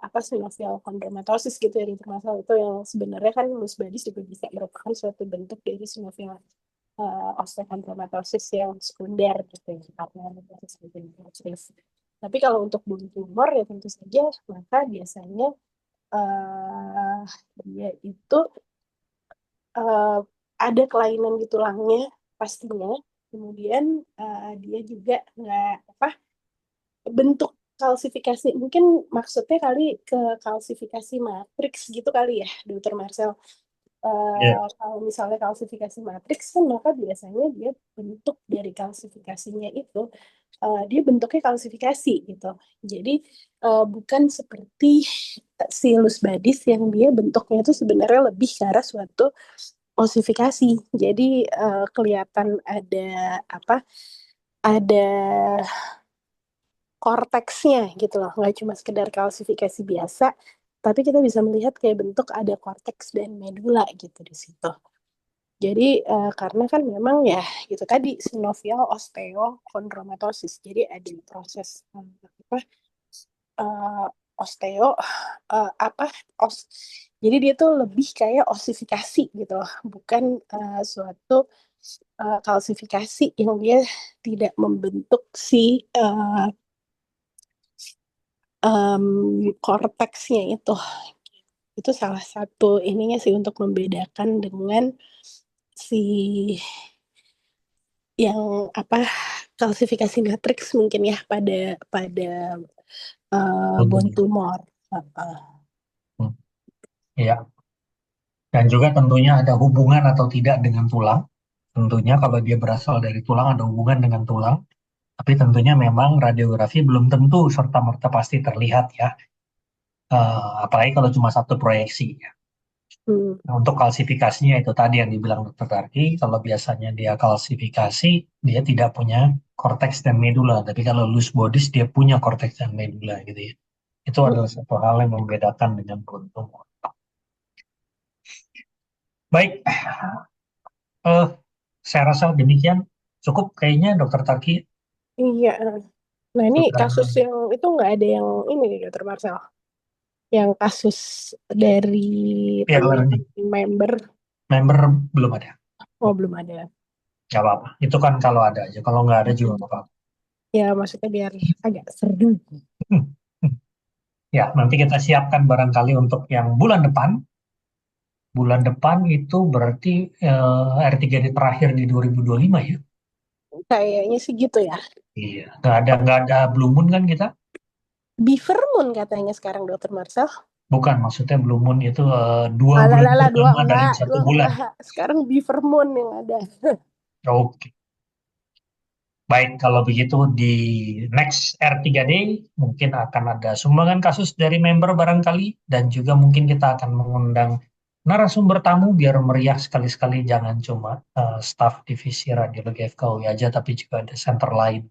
apa sinovial chondromatosis gitu yang termasuk itu yang sebenarnya kan loose bodies juga bisa merupakan suatu bentuk dari sinovial osteochondromatosis yang sekunder gitu ya karena osteochondromatosis. Tapi kalau untuk bone tumor ya tentu saja maka biasanya uh, dia itu uh, ada kelainan di tulangnya pastinya. Kemudian dia juga nggak apa bentuk kalsifikasi mungkin maksudnya kali ke kalsifikasi matriks gitu kali ya dokter Marcel. Ya, Kalau misalnya kalsifikasi matriks kan maka biasanya dia bentuk dari kalsifikasinya itu dia bentuknya kalsifikasi gitu jadi bukan seperti silus badis yang dia bentuknya itu sebenarnya lebih ke arah suatu osifikasi jadi kelihatan ada apa ada korteksnya gitu loh, nggak cuma sekedar kalsifikasi biasa, tapi kita bisa melihat kayak bentuk ada korteks dan medula gitu di situ. Jadi karena kan memang ya gitu tadi sinovial osteochondromatosis, jadi ada proses apa eh, osteo apa os, jadi dia tuh lebih kayak osifikasi gitu loh, bukan suatu kalsifikasi yang dia tidak membentuk si korteksnya itu salah satu ininya sih untuk membedakan dengan si yang apa kalsifikasi matriks mungkin ya pada pada bone untungnya. tumor. Uh, Hmm. Ya. Dan juga tentunya ada hubungan atau tidak dengan tulang. Tentunya kalau dia berasal dari tulang ada hubungan dengan tulang. Tapi tentunya memang radiografi belum tentu serta-merta pasti terlihat ya. Apalagi kalau cuma satu proyeksi. Hmm. Nah, untuk kalsifikasinya itu tadi yang dibilang Dr. Tarki, kalau biasanya dia kalsifikasi, dia tidak punya korteks dan medula. Tapi kalau loose bodies, dia punya korteks dan medula gitu ya. Itu adalah satu hal yang membedakan dengan buntung. Baik, saya rasa demikian. Cukup kayaknya Dr. Tarki. Iya. Nah ini Sudah. kasus yang itu nggak ada yang ini nih Dr. Marcel. Yang kasus dari Peer learning. member. Member belum ada. Oh belum ada. Nggak apa-apa. Itu kan kalau ada aja. Kalau nggak ada juga nggak apa-apa. Ya maksudnya biar agak seru. Ya, nanti kita siapkan barangkali untuk yang bulan depan. Bulan depan itu berarti R3D terakhir di 2025 ya. Kayaknya sih gitu ya. Iya, nggak ada Blue Moon kan kita? Beaver Moon katanya sekarang Dr. Marcel. Bukan, maksudnya Blue Moon itu 2 bulan Alah, dua pertama dari enggak, 1 bulan. Sekarang Beaver Moon yang ada. Oke. Baik, kalau begitu di next R3D mungkin akan ada sumbangan kasus dari member barangkali, dan juga mungkin kita akan mengundang narasumber tamu biar meriah sekali-sekali, jangan cuma staf divisi radiologi FKUI aja, tapi juga ada center lain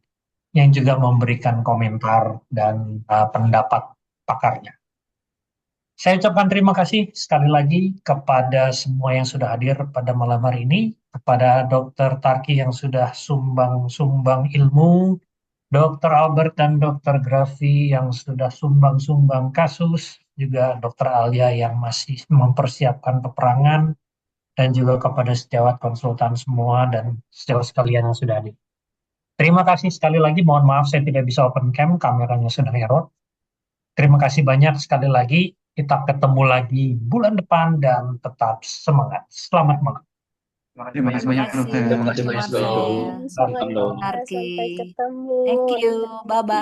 yang juga memberikan komentar dan pendapat pakarnya. Saya ucapkan terima kasih sekali lagi kepada semua yang sudah hadir pada malam hari ini, kepada Dr. Tarki yang sudah sumbang-sumbang ilmu, Dr. Albert dan Dr. Grafi yang sudah sumbang-sumbang kasus, juga Dr. Alia yang masih mempersiapkan peperangan, dan juga kepada sejawat konsultan semua dan sejawat sekalian yang sudah hadir. Terima kasih sekali lagi, mohon maaf saya tidak bisa open cam, kameranya sedang error. Terima kasih banyak sekali lagi. Kita ketemu lagi bulan depan dan tetap semangat. Selamat malam. Terima kasih banyak, dokter. Terima kasih banyak, Dok. Semangat. Halo. Sampai ketemu. Thank you. Bye-bye.